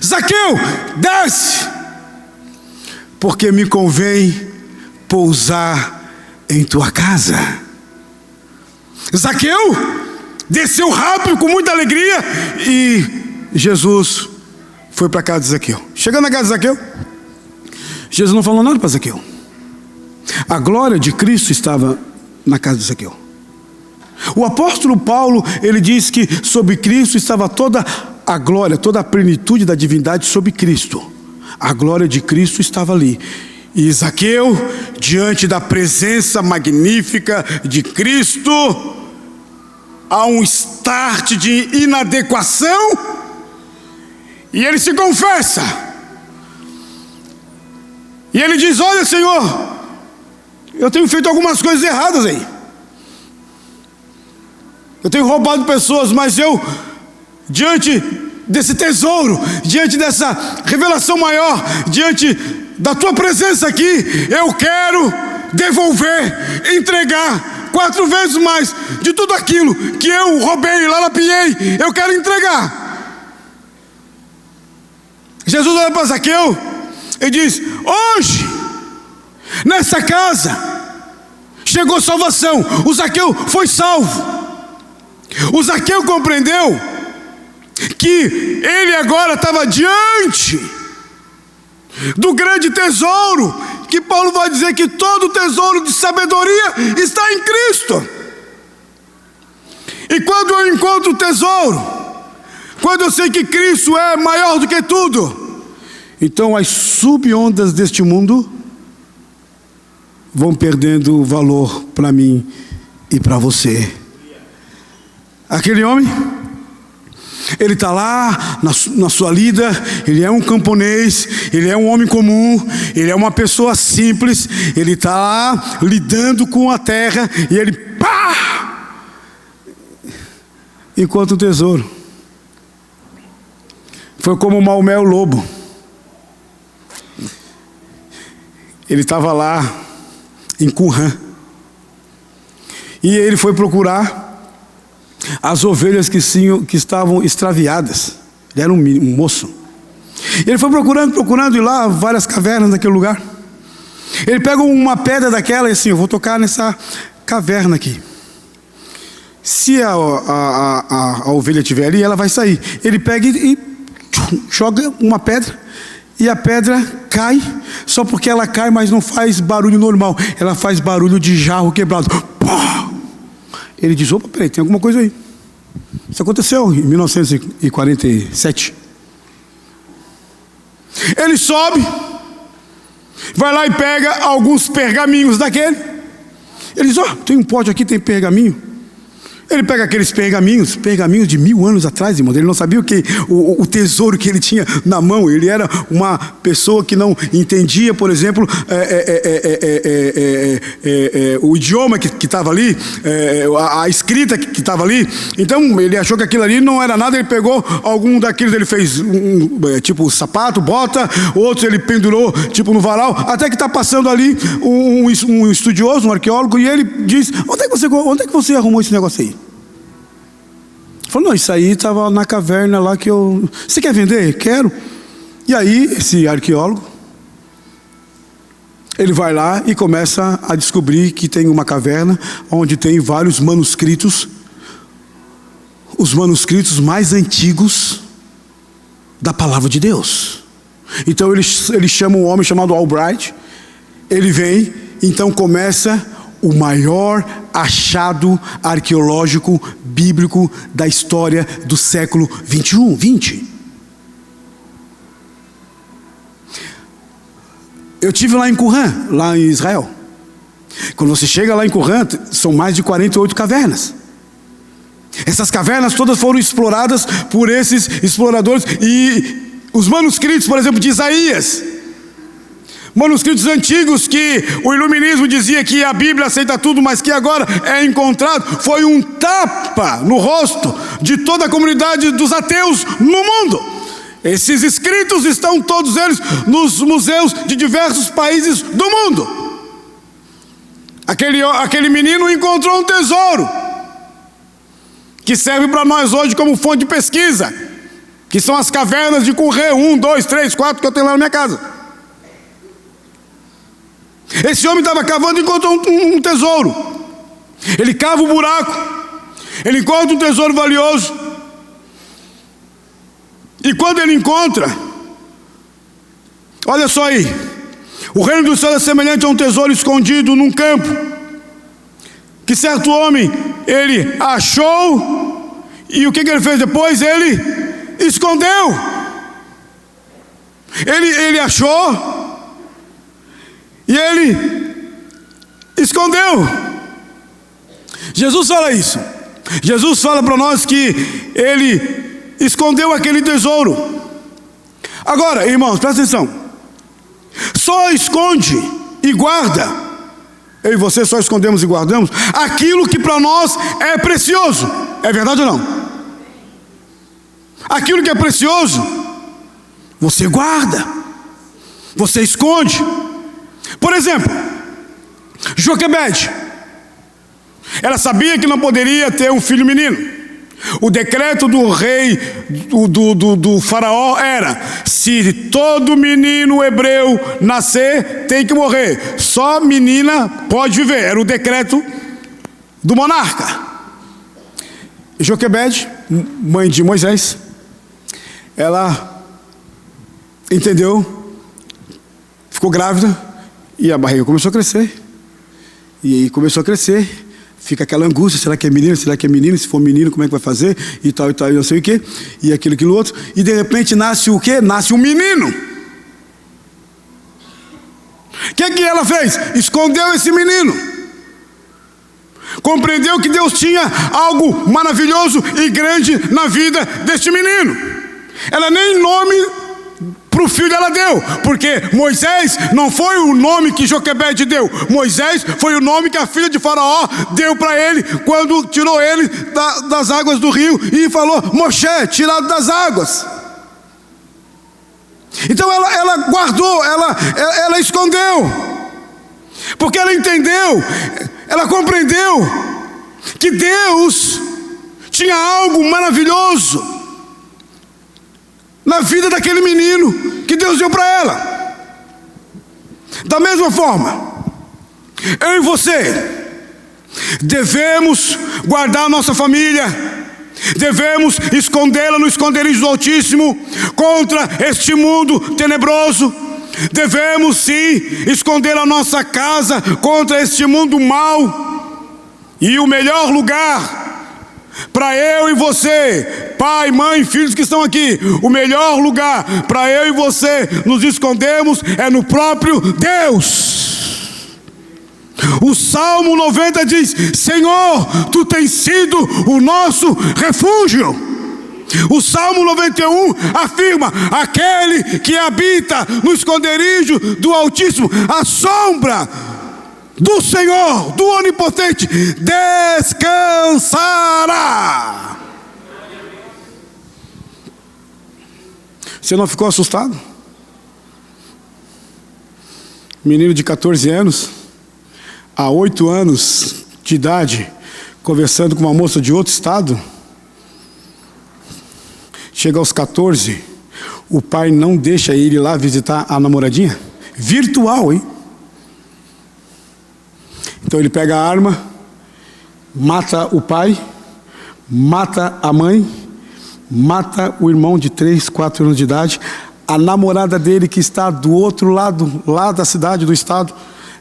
Zaqueu, desce, porque me convém pousar em tua casa. Zaqueu desceu rápido, com muita alegria, e Jesus foi para a casa de Zaqueu. Chegando na casa de Zaqueu, Jesus não falou nada para Zaqueu. A glória de Cristo estava na casa de Zaqueu. O apóstolo Paulo, ele diz que sobre Cristo estava toda a glória, toda a plenitude da divindade sobre Cristo. A glória de Cristo estava ali. E Zaqueu, diante da presença magnífica de Cristo, há um start de inadequação, e ele se confessa. E ele diz: olha, Senhor, eu tenho feito algumas coisas erradas aí. Eu tenho roubado pessoas, mas eu, diante desse tesouro, diante dessa revelação maior, diante da tua presença aqui, eu quero devolver, entregar 4 vezes mais de tudo aquilo que eu roubei, lapiei, eu quero entregar. Jesus olha para Zaqueu e diz: hoje, nessa casa, chegou salvação. O Zaqueu foi salvo. O Zaqueu compreendeu que ele agora estava diante do grande tesouro, que Paulo vai dizer que todo tesouro de sabedoria está em Cristo. E quando eu encontro o tesouro, quando eu sei que Cristo é maior do que tudo, então as subondas deste mundo vão perdendo valor para mim e para você. Aquele homem, ele está lá na sua lida, ele é um camponês, ele é um homem comum, ele é uma pessoa simples, ele está lá lidando com a terra, e ele pá! Encontra o tesouro. Foi como Maomé o lobo. Ele estava lá em Qumran, e ele foi procurar as ovelhas que estavam extraviadas. Ele era um moço. Ele foi procurando, e lá várias cavernas naquele lugar. Ele pega uma pedra daquela e assim: eu vou tocar nessa caverna aqui. Se a ovelha estiver ali, ela vai sair. Ele pega e joga uma pedra, e a pedra cai, só porque ela cai, mas não faz barulho normal, ela faz barulho de jarro quebrado. Pá! Ele diz: opa, peraí, tem alguma coisa aí. Isso aconteceu em 1947. Ele sobe, vai lá e pega alguns pergaminhos daquele. Ele diz: ó, tem um pote aqui, tem pergaminho. Ele pega aqueles pergaminhos de 1000 anos atrás, irmão. Ele não sabia o tesouro que ele tinha na mão. Ele era uma pessoa que não entendia, por exemplo, o idioma que estava ali, a escrita que estava ali. Então ele achou que aquilo ali não era nada. Ele pegou algum daqueles, ele fez tipo sapato, bota. Outros ele pendurou tipo no varal. Até que está passando ali um estudioso, um arqueólogo, e ele diz: onde é que você arrumou esse negócio aí? Ele falou: não, isso aí estava na caverna lá que eu... Você quer vender? Quero. E aí esse arqueólogo, ele vai lá e começa a descobrir que tem uma caverna onde tem vários manuscritos, os manuscritos mais antigos da palavra de Deus. Então ele chama um homem chamado Albright. Ele vem, então começa o maior achado arqueológico bíblico da história do século 20. Eu estive lá em Qumran, lá em Israel. Quando você chega lá em Qumran, são mais de 48 cavernas. Essas cavernas todas foram exploradas por esses exploradores. E os manuscritos, por exemplo, de Isaías, manuscritos antigos que o iluminismo dizia que a Bíblia aceita tudo, mas que agora é encontrado, foi um tapa no rosto de toda a comunidade dos ateus no mundo. Esses escritos estão todos eles nos museus de diversos países do mundo. Aquele menino encontrou um tesouro que serve para nós hoje como fonte de pesquisa, que são as cavernas de Qumran, 1, 2, 3, 4 que eu tenho lá na minha casa. Esse homem estava cavando e encontrou um tesouro. Ele cava o buraco, ele encontra um tesouro valioso. E quando ele encontra, olha só aí, o reino dos céus é semelhante a um tesouro escondido num campo, que certo homem, ele achou, e o que ele fez depois? Ele escondeu. Ele achou e ele escondeu. Jesus fala isso. Jesus fala para nós que ele escondeu aquele tesouro. Agora, irmãos, presta atenção. Só esconde e guarda. Eu e você só escondemos e guardamos aquilo que para nós é precioso. É verdade ou não? Aquilo que é precioso, você guarda, você esconde. Por exemplo, Joquebede, ela sabia que não poderia ter um filho menino. O decreto do rei, do faraó era: se todo menino hebreu nascer, tem que morrer. Só menina pode viver. Era o decreto do monarca. Joquebede, mãe de Moisés, ela entendeu, ficou grávida, e a barriga começou a crescer. E aí começou a crescer. Fica aquela angústia: será que é menino? Será que é menino? Se for menino, como é que vai fazer? E tal, e não sei o quê. E aquilo outro. E de repente nasce o quê? Nasce um menino. O que ela fez? Escondeu esse menino. Compreendeu que Deus tinha algo maravilhoso e grande na vida deste menino. Ela nem nome para o filho dela deu, porque Moisés não foi o nome que Joquebede deu. Moisés foi o nome que a filha de Faraó deu para ele quando tirou ele das águas do rio e falou: Moshe, tirado das águas. Então ela guardou, ela escondeu, porque ela entendeu, ela compreendeu que Deus tinha algo maravilhoso na vida daquele menino que Deus deu para ela. Da mesma forma, eu e você Devemos guardar nossa família, devemos escondê-la no esconderijo do Altíssimo contra este mundo tenebroso. Devemos sim esconder a nossa casa contra este mundo mau. E o melhor lugar para eu e você, pai, mãe, filhos que estão aqui, o melhor lugar para eu e você nos escondermos é no próprio Deus. O Salmo 90 diz: Senhor, Tu tens sido o nosso refúgio. O Salmo 91 afirma: aquele que habita no esconderijo do Altíssimo, a sombra do Senhor, do Onipotente, descansará. Você não ficou assustado? Menino de 14 anos, há 8 anos de idade, conversando com uma moça de outro estado. Chega aos 14, o pai não deixa ele ir lá visitar a namoradinha. Virtual, hein? Então ele pega a arma, mata o pai, mata a mãe, mata o irmão de 3, 4 anos de idade. A namorada dele, que está do outro lado, lá da cidade, do estado,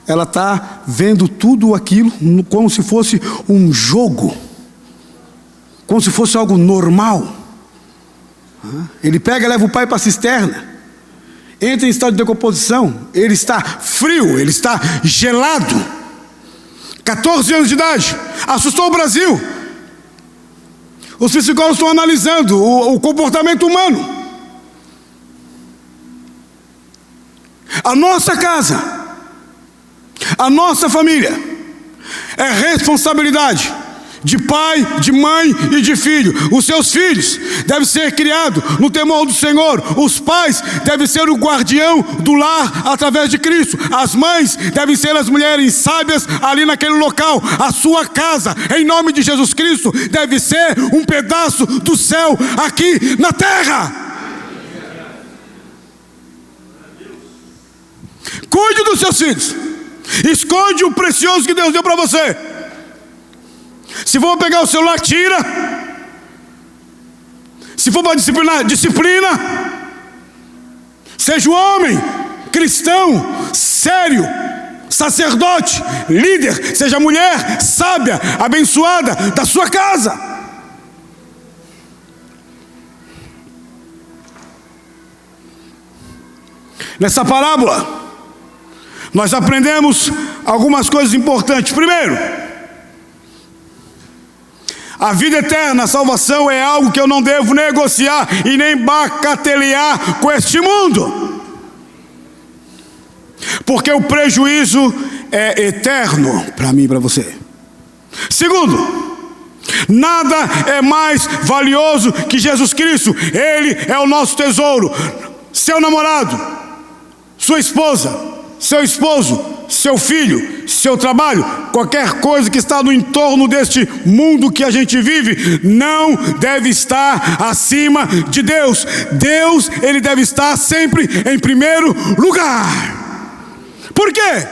ela está vendo tudo aquilo como se fosse um jogo, como se fosse algo normal. Ele pega e leva o pai para a cisterna, entra em estado de decomposição, ele está frio, ele está gelado. 14 anos de idade, assustou o Brasil. Os psicólogos estão analisando o comportamento humano. A nossa casa, a nossa família, é responsabilidade de pai, de mãe e de filho. Os seus filhos devem ser criados no temor do Senhor. Os pais devem ser o guardião do lar através de Cristo. As mães devem ser as mulheres sábias ali naquele local. A sua casa, em nome de Jesus Cristo, deve ser um pedaço do céu aqui na terra. Cuide dos seus filhos. Esconde o precioso que Deus deu para você. Se for pegar o celular, tira. Se for para disciplina. Seja um homem cristão, sério, sacerdote, líder. Seja mulher sábia, abençoada da sua casa. Nessa parábola, nós aprendemos algumas coisas importantes. Primeiro, a vida eterna, a salvação é algo que eu não devo negociar e nem bagatelear com este mundo, porque o prejuízo é eterno para mim e para você. Segundo, nada é mais valioso que Jesus Cristo. Ele é o nosso tesouro. Seu namorado, sua esposa, seu esposo, seu filho, seu trabalho, qualquer coisa que está no entorno deste mundo que a gente vive, não deve estar acima de Deus. Deus, Ele deve estar sempre em primeiro lugar. Por quê?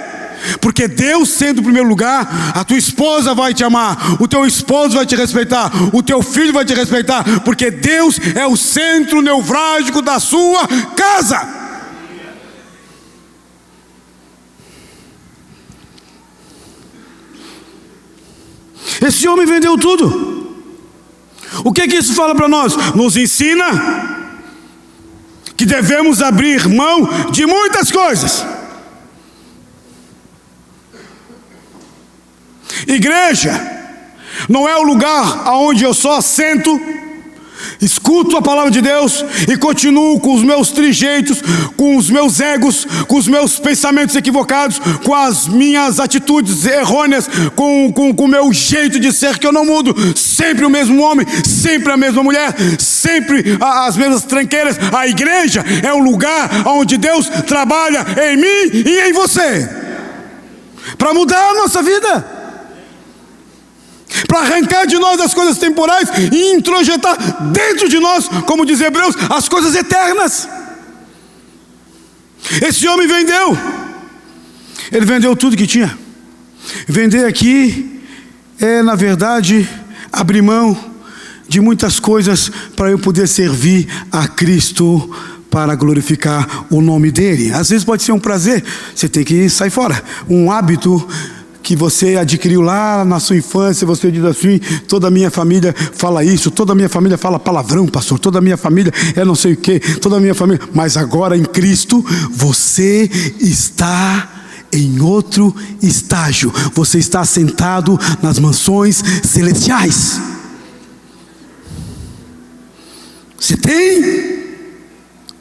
Porque Deus sendo em primeiro lugar, a tua esposa vai te amar, o teu esposo vai te respeitar, o teu filho vai te respeitar, porque Deus é o centro nevrálgico da sua casa. Esse homem vendeu tudo. O que isso fala para nós? Nos ensina que devemos abrir mão de muitas coisas. Igreja não é o lugar onde eu só sento, escuto a palavra de Deus e continuo com os meus trejeitos, com os meus egos, com os meus pensamentos equivocados, com as minhas atitudes errôneas, com o meu jeito de ser que eu não mudo. Sempre o mesmo homem, sempre a mesma mulher, sempre as mesmas tranqueiras. A igreja é um lugar onde Deus trabalha em mim e em você, para mudar a nossa vida, para arrancar de nós as coisas temporais e introjetar dentro de nós, como diz Hebreus, as coisas eternas. Esse homem vendeu. Ele vendeu tudo que tinha. Vender aqui é, na verdade, abrir mão de muitas coisas para eu poder servir a Cristo, para glorificar o nome dele. Às vezes pode ser um prazer, você tem que sair fora. Um hábito que você adquiriu lá na sua infância, você diz assim: toda a minha família fala isso, toda a minha família fala palavrão, pastor, toda a minha família é não sei o que, toda a minha família. Mas agora em Cristo, você está em outro estágio. Você está assentado nas mansões celestiais. Você tem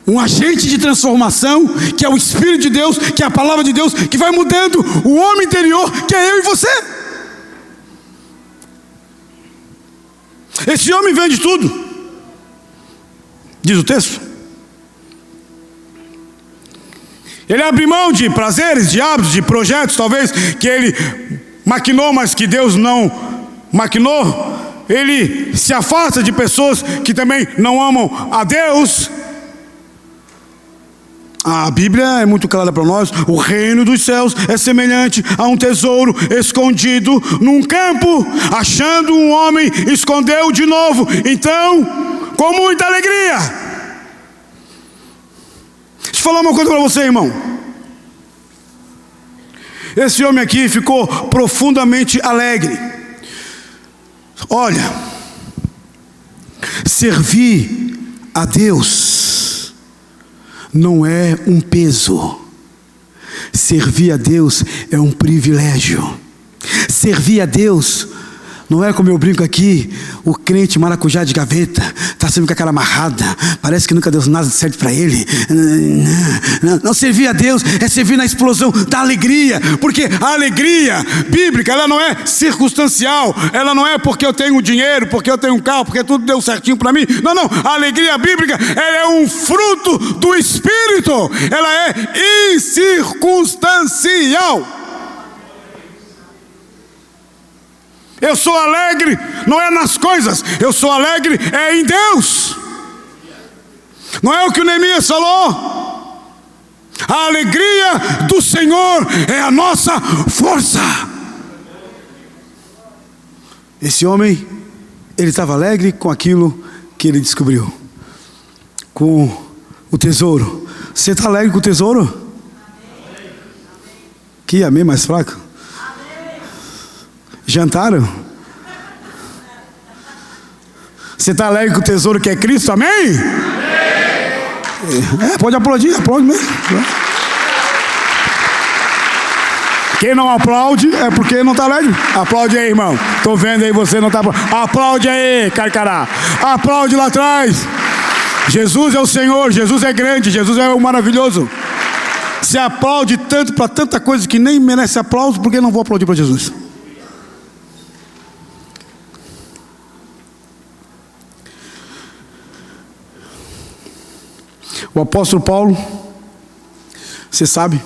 um agente de transformação, que é o Espírito de Deus, que é a palavra de Deus, que vai mudando o homem interior, que é eu e você. Esse homem vende tudo, diz o texto. Ele abre mão de prazeres, de hábitos, de projetos, talvez, que ele maquinou, mas que Deus não maquinou. Ele se afasta de pessoas que também não amam a Deus. A Bíblia é muito clara para nós: o reino dos céus é semelhante a um tesouro escondido num campo. Achando um homem, escondeu de novo, então, com muita alegria. Deixa eu falar uma coisa para você, irmão. Esse homem aqui ficou profundamente alegre. Olha, servir a Deus não é um peso. Servir a Deus é um privilégio. Servir a Deus não é como eu brinco aqui, o crente maracujá de gaveta, está sempre com a cara amarrada, parece que nunca deu nada certo para ele. Não, servir a Deus é servir na explosão da alegria, porque a alegria bíblica, ela não é circunstancial, ela não é porque eu tenho dinheiro, porque eu tenho um carro, porque tudo deu certinho para mim. Não, a alegria bíblica, ela é um fruto do Espírito, ela é incircunstancial. Eu sou alegre, não é nas coisas, eu sou alegre é em Deus. Não é o que o Neemias falou? A alegria do Senhor é a nossa força. Esse homem, ele estava alegre com aquilo que ele descobriu, com o tesouro. Você está alegre com o tesouro? Que amém mais fraco? Jantaram? Você está alegre com o tesouro que é Cristo? Amém? Pode aplaudir, aplaude mesmo. Quem não aplaude é porque não está alegre. Aplaude aí, irmão. Estou vendo aí, você não está aplaudindo. Aplaude aí, carcará. Aplaude lá atrás. Jesus é o Senhor, Jesus é grande, Jesus é o maravilhoso. Se aplaude tanto para tanta coisa que nem merece aplauso, por que não vou aplaudir para Jesus? O apóstolo Paulo, você sabe,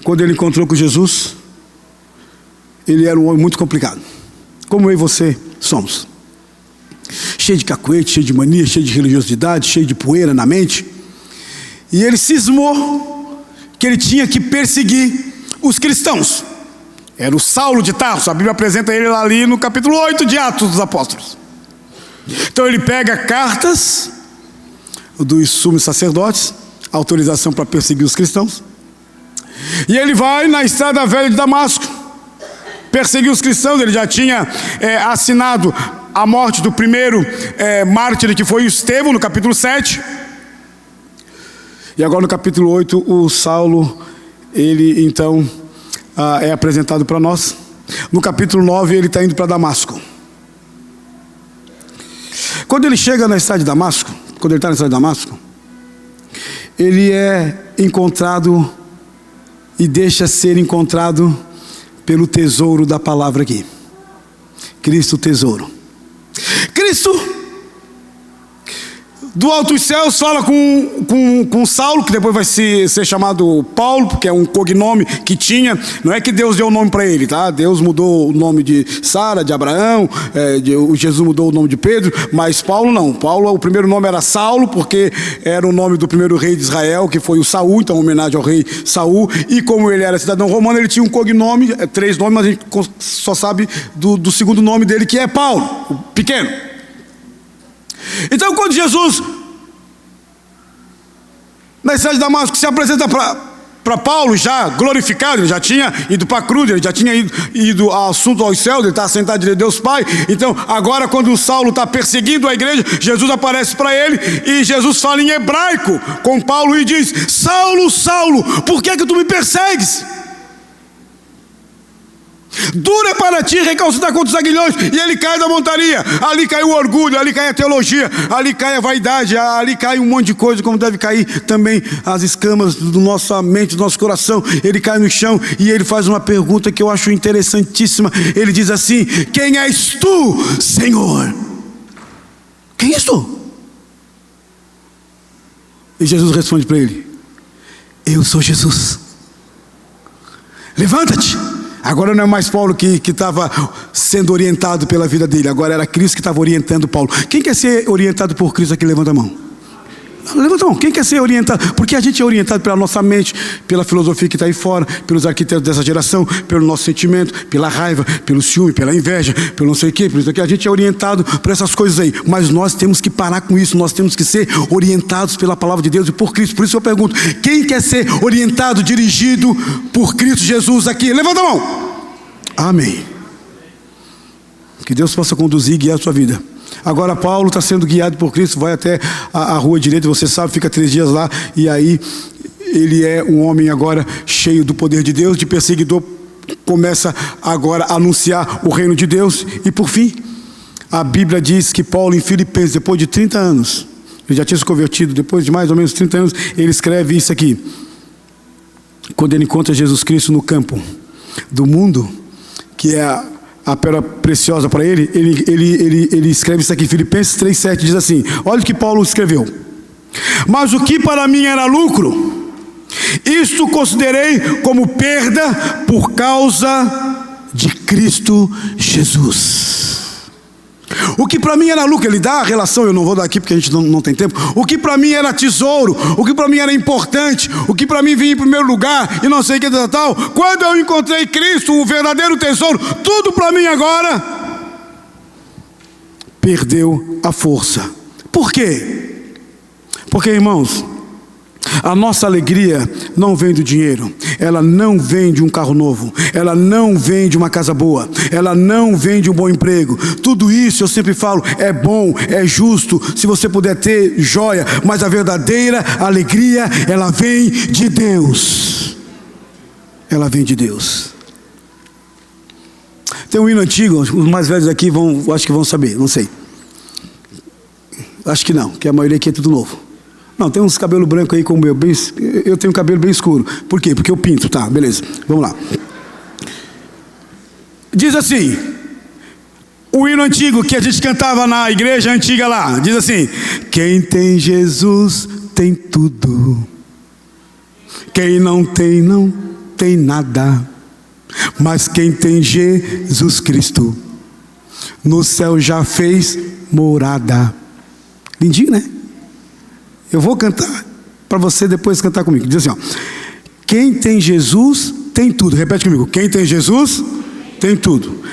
quando ele encontrou com Jesus, ele era um homem muito complicado, como eu e você somos, cheio de cacuete, cheio de mania, cheio de religiosidade, cheio de poeira na mente. E ele cismou que ele tinha que perseguir os cristãos. Era o Saulo de Tarso, a Bíblia apresenta ele lá ali no capítulo 8 de Atos dos Apóstolos. Então ele pega cartas dos sumos sacerdotes, autorização para perseguir os cristãos, e ele vai na estrada velha de Damasco perseguir os cristãos. Ele já tinha assinado a morte do primeiro mártir, que foi Estevão, no capítulo 7. E agora no capítulo 8, o Saulo, ele então é apresentado para nós. No capítulo 9, ele está indo para Damasco. Quando ele chega na estrada de Damasco, quando ele está na estrada de Damasco, ele é encontrado e deixa ser encontrado pelo tesouro da palavra aqui. Cristo, tesouro. Cristo do alto dos céus fala com Saulo, que depois vai ser chamado Paulo, porque é um cognome que tinha. Não é que Deus deu o nome para ele, tá? Deus mudou o nome de Sara, de Abraão, Jesus mudou o nome de Pedro, mas Paulo não. Paulo, o primeiro nome era Saulo, porque era o nome do primeiro rei de Israel, que foi o Saul, então homenagem ao rei Saul. E como ele era cidadão romano, ele tinha um cognome, 3 nomes, mas a gente só sabe do segundo nome dele, que é Paulo, o pequeno. Então, quando Jesus, na cidade de Damasco, se apresenta para Paulo, já glorificado, ele já tinha ido para a cruz, ele já tinha ido ao assunto aos céus, ele está sentado diante de Deus Pai. Então, agora, quando o Saulo está perseguindo a igreja, Jesus aparece para ele e Jesus fala em hebraico com Paulo e diz: Saulo, Saulo, por que tu me persegues? Duro é para ti recalcitrar contra os aguilhões. E ele cai da montaria. Ali cai o orgulho, ali cai a teologia, ali cai a vaidade, ali cai um monte de coisa, como deve cair também as escamas da nossa mente, do nosso coração. Ele cai no chão e ele faz uma pergunta que eu acho interessantíssima. Ele diz assim: quem és tu, Senhor? Quem és tu? E Jesus responde para ele: eu sou Jesus. Levanta-te. Agora não é mais Paulo que estava sendo orientado pela vida dele, agora era Cristo que estava orientando Paulo. Quem quer ser orientado por Cristo aqui? Levanta a mão. Levanta a mão. Quem quer ser orientado? Porque a gente é orientado pela nossa mente, pela filosofia que está aí fora, pelos arquitetos dessa geração, pelo nosso sentimento, pela raiva, pelo ciúme, pela inveja, pelo não sei o quê, por isso aqui. A gente é orientado por essas coisas aí, mas nós temos que parar com isso, nós temos que ser orientados pela palavra de Deus e por Cristo. Por isso eu pergunto: quem quer ser orientado, dirigido por Cristo Jesus aqui? Levanta a mão. Amém. Que Deus possa conduzir e guiar a sua vida. Agora Paulo está sendo guiado por Cristo, vai até a rua direita, você sabe, fica 3 dias lá, e aí ele é um homem agora cheio do poder de Deus, de perseguidor, começa agora a anunciar o reino de Deus. E por fim, a Bíblia diz que Paulo, em Filipenses, depois de 30 anos, ele já tinha se convertido, depois de mais ou menos 30 anos, ele escreve isso aqui. Quando ele encontra Jesus Cristo no campo do mundo, que é a pérola preciosa para ele, ele escreve isso aqui, Filipenses 3,7, diz assim: olha o que Paulo escreveu: mas o que para mim era lucro, isto considerei como perda por causa de Cristo Jesus. O que para mim era lucro, ele dá a relação, eu não vou dar aqui porque a gente não tem tempo. O que para mim era tesouro, o que para mim era importante, o que para mim vinha em primeiro lugar e não sei o que tal, quando eu encontrei Cristo, o verdadeiro tesouro, tudo para mim agora perdeu a força. Por quê? Porque, irmãos, a nossa alegria não vem do dinheiro, ela não vem de um carro novo, ela não vem de uma casa boa, ela não vem de um bom emprego. Tudo isso, eu sempre falo, é bom, é justo, se você puder ter, joia, mas a verdadeira alegria, ela vem de Deus. Ela vem de Deus. Tem um hino antigo, os mais velhos aqui acho que vão saber, não sei. Acho que não, que a maioria aqui é tudo novo. Não, tem uns cabelos brancos aí como eu, eu tenho cabelo bem escuro. Por quê? Porque eu pinto, tá, beleza, vamos lá. Diz assim, o hino antigo que a gente cantava na igreja antiga lá, diz assim: quem tem Jesus tem tudo, quem não tem nada, mas quem tem Jesus Cristo, no céu já fez morada. Lindinho, né? Eu vou cantar para você depois cantar comigo. Diz assim, ó: quem tem Jesus tem tudo. Repete comigo: quem tem Jesus tem tudo.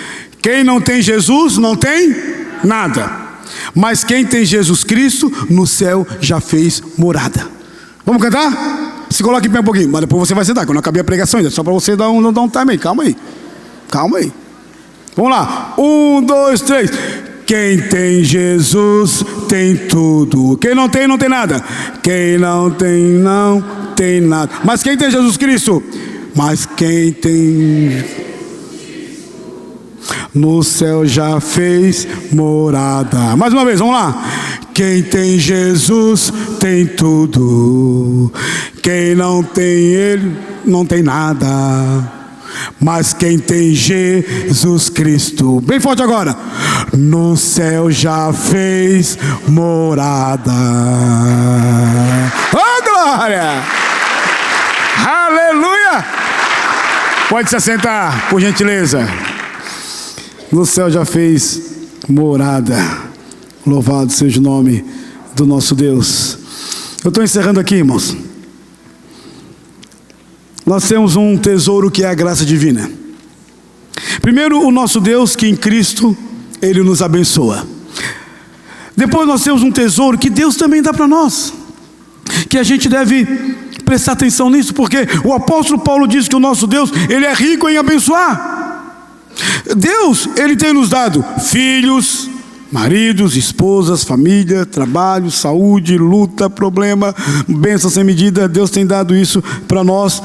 Quem não tem Jesus não tem nada, mas quem tem Jesus Cristo no céu já fez morada. Vamos cantar? Se coloque em pé um pouquinho, mas depois você vai sentar, que eu não acabei a pregação ainda. Só para você dar um time aí. Calma aí. Vamos lá, 1, 2, 3. Quem tem Jesus tem tudo. Quem não tem nada. Quem não tem nada. Mas quem tem Jesus Cristo? Mas quem tem no céu já fez morada. Mais uma vez, vamos lá. Quem tem Jesus tem tudo. Quem não tem Ele não tem nada. mas quem tem Jesus Cristo, bem forte agora, no céu já fez morada. Oh, glória! Aleluia! Pode se assentar, por gentileza. No céu já fez morada. Louvado seja o nome do nosso Deus. Eu estou encerrando aqui, irmãos. Nós temos um tesouro que é a graça divina. Primeiro, o nosso Deus, que em Cristo Ele nos abençoa. Depois nós temos um tesouro que Deus também dá para nós, que a gente deve prestar atenção nisso, porque o apóstolo Paulo diz que o nosso Deus, Ele é rico em abençoar. Deus, Ele tem nos dado filhos, maridos, esposas, família, trabalho, saúde, luta, problema, bênção sem medida. Deus tem dado isso para nós.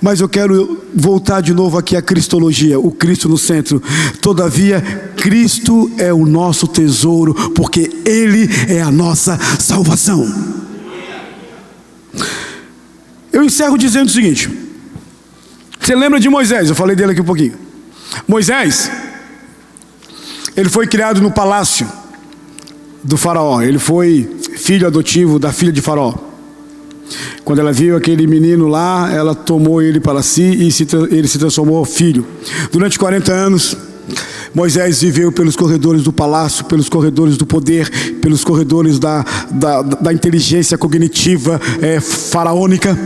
Mas eu quero voltar de novo aqui à cristologia, o Cristo no centro. Todavia, Cristo é o nosso tesouro, porque Ele é a nossa salvação. Eu encerro dizendo o seguinte: você lembra de Moisés? Eu falei dele aqui um pouquinho. Moisés, ele foi criado no palácio do faraó. Ele foi filho adotivo da filha de faraó. Quando ela viu aquele menino lá, ela tomou ele para si e ele se transformou filho. Durante 40 anos, Moisés viveu pelos corredores do palácio, pelos corredores do poder, pelos corredores da inteligência cognitiva faraônica.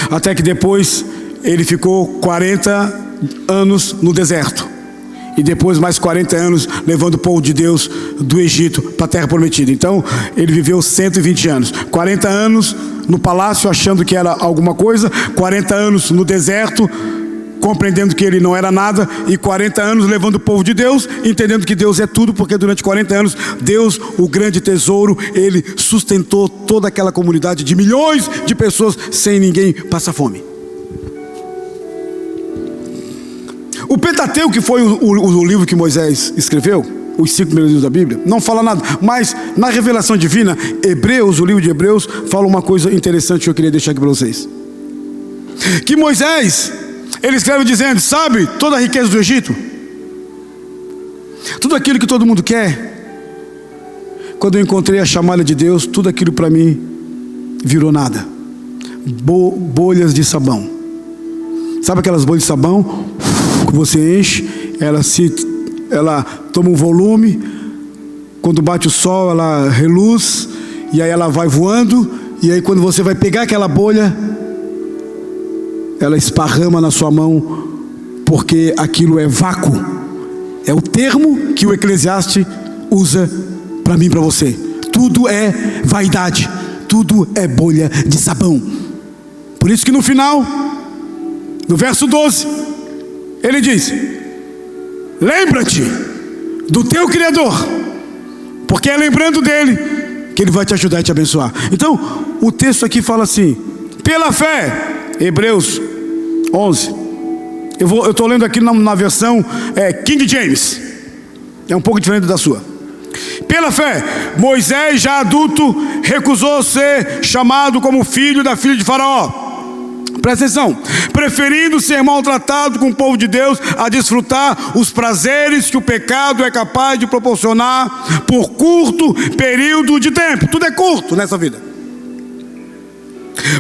Até que depois ele ficou 40 anos no deserto. E depois mais 40 anos levando o povo de Deus do Egito para a terra prometida. Então ele viveu 120 anos. 40 anos no palácio achando que era alguma coisa, 40 anos no deserto compreendendo que ele não era nada, e 40 anos levando o povo de Deus, entendendo que Deus é tudo, porque durante 40 anos Deus, o grande tesouro, Ele sustentou toda aquela comunidade de milhões de pessoas sem ninguém passar fome. O Pentateuco, que foi o livro que Moisés escreveu, os 5 primeiros livros da Bíblia, não fala nada, mas na revelação divina, Hebreus, o livro de Hebreus, fala uma coisa interessante que eu queria deixar aqui para vocês. Que Moisés, ele escreve dizendo: sabe toda a riqueza do Egito? Tudo aquilo que todo mundo quer. Quando eu encontrei a chamada de Deus, tudo aquilo para mim virou nada. Bolhas de sabão. Sabe aquelas bolhas de sabão que você enche, ela toma um volume, quando bate o sol ela reluz, e aí ela vai voando, e aí quando você vai pegar aquela bolha, ela esparrama na sua mão, porque aquilo é vácuo. É o termo que o Eclesiastes usa para mim e para você. Tudo é vaidade, tudo é bolha de sabão. Por isso que no final, no verso 12, ele diz: lembra-te do teu Criador, porque é lembrando dele que ele vai te ajudar e te abençoar. Então, o texto aqui fala assim, pela fé, Hebreus 11. Eu estou lendo aqui na versão King James. É um pouco diferente da sua. Pela fé, Moisés, já adulto, recusou ser chamado como filho da filha de Faraó. Presta atenção. Preferindo ser maltratado com o povo de Deus a desfrutar os prazeres que o pecado é capaz de proporcionar por curto período de tempo. Tudo é curto nessa vida.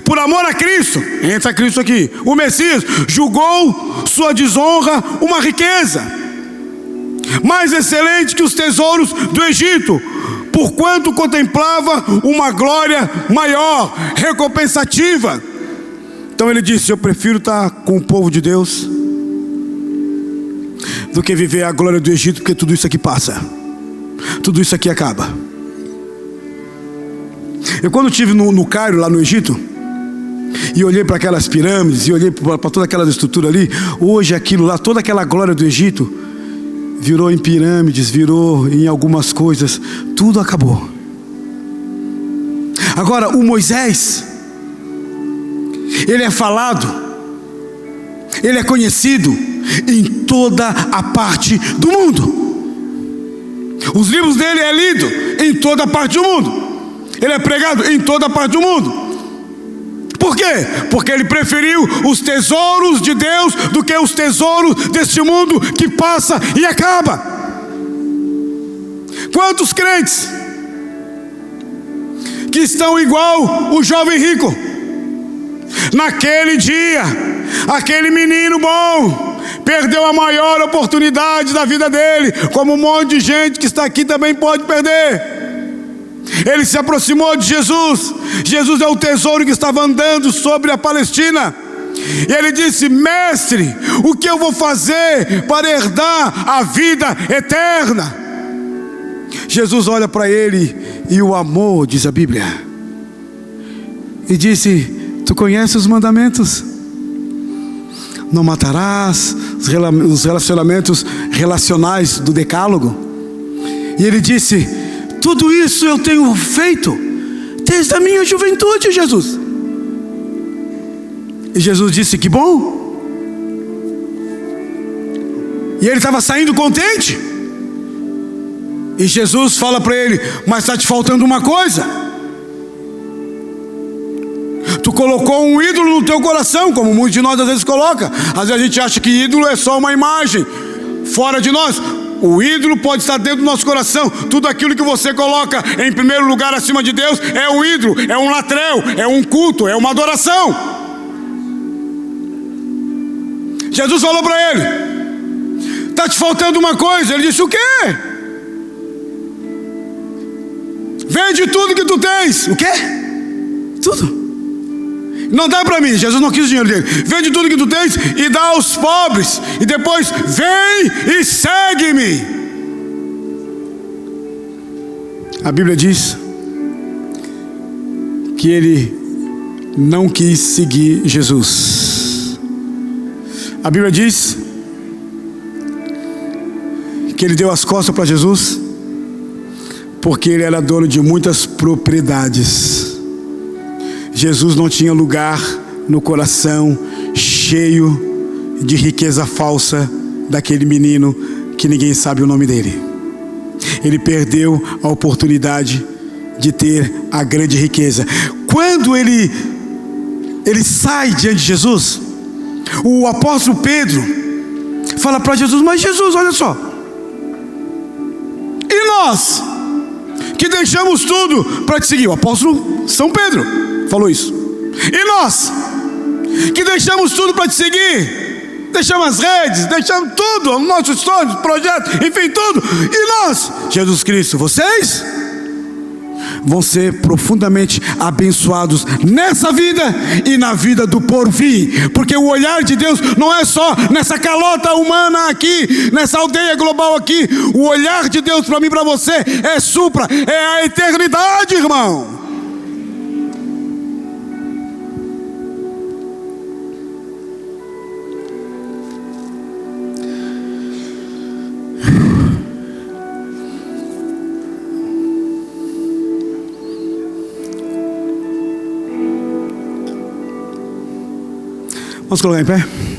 Por amor a Cristo, entra Cristo aqui, o Messias julgou sua desonra uma riqueza mais excelente que os tesouros do Egito, porquanto contemplava uma glória maior, recompensativa. Então ele disse: eu prefiro estar com o povo de Deus do que viver a glória do Egito, porque tudo isso aqui passa, tudo isso aqui acaba. Eu quando estive no Cairo, lá no Egito, e olhei para aquelas pirâmides, e olhei para toda aquela estrutura ali, hoje aquilo lá, toda aquela glória do Egito, virou em pirâmides, virou em algumas coisas, tudo acabou. Agora, o Moisés, ele é falado, ele é conhecido em toda a parte do mundo. Os livros dele é lido em toda a parte do mundo. Ele é pregado em toda a parte do mundo. Por quê? Porque ele preferiu os tesouros de Deus do que os tesouros deste mundo que passa e acaba. Quantos crentes que estão igual o jovem rico? Naquele dia, aquele menino bom perdeu a maior oportunidade da vida dele, como um monte de gente que está aqui também pode perder. Ele se aproximou de Jesus. Jesus é o tesouro que estava andando sobre a Palestina. E ele disse: mestre, o que eu vou fazer para herdar a vida eterna? Jesus olha para ele e o amou, diz a Bíblia, e disse: tu conheces os mandamentos? Não matarás, os relacionamentos relacionais do decálogo. E ele disse: tudo isso eu tenho feito desde a minha juventude, Jesus. E Jesus disse: que bom. E ele estava saindo contente. E Jesus fala para ele: mas está te faltando uma coisa. Tu colocou um ídolo no teu coração, como muitos de nós às vezes coloca. Às vezes a gente acha que ídolo é só uma imagem fora de nós. O ídolo pode estar dentro do nosso coração. Tudo aquilo que você coloca em primeiro lugar acima de Deus é um ídolo, é um latrel, é um culto, é uma adoração. Jesus falou para ele: está te faltando uma coisa. Ele disse: o quê? Vende tudo que tu tens. O quê? Tudo. Não dá para mim. Jesus não quis o dinheiro dele. Vende tudo que tu tens e dá aos pobres, e depois vem e segue-me. A Bíblia diz que ele não quis seguir Jesus. A Bíblia diz que ele deu as costas para Jesus porque ele era dono de muitas propriedades. Jesus não tinha lugar no coração cheio de riqueza falsa daquele menino que ninguém sabe o nome dele. Ele perdeu a oportunidade de ter a grande riqueza. Quando ele sai diante de Jesus, o apóstolo Pedro fala para Jesus: mas Jesus, olha só, e nós que deixamos tudo para te seguir? O apóstolo São Pedro falou isso. E nós que deixamos tudo para te seguir, deixamos as redes, deixamos tudo, nossos sonhos, projetos, enfim, tudo. E nós, Jesus Cristo, vocês vão ser profundamente abençoados nessa vida e na vida do porvir, porque o olhar de Deus não é só nessa calota humana aqui, nessa aldeia global aqui. O olhar de Deus para mim e para você é supra, é a eternidade, irmão. Vamos colocar em pé?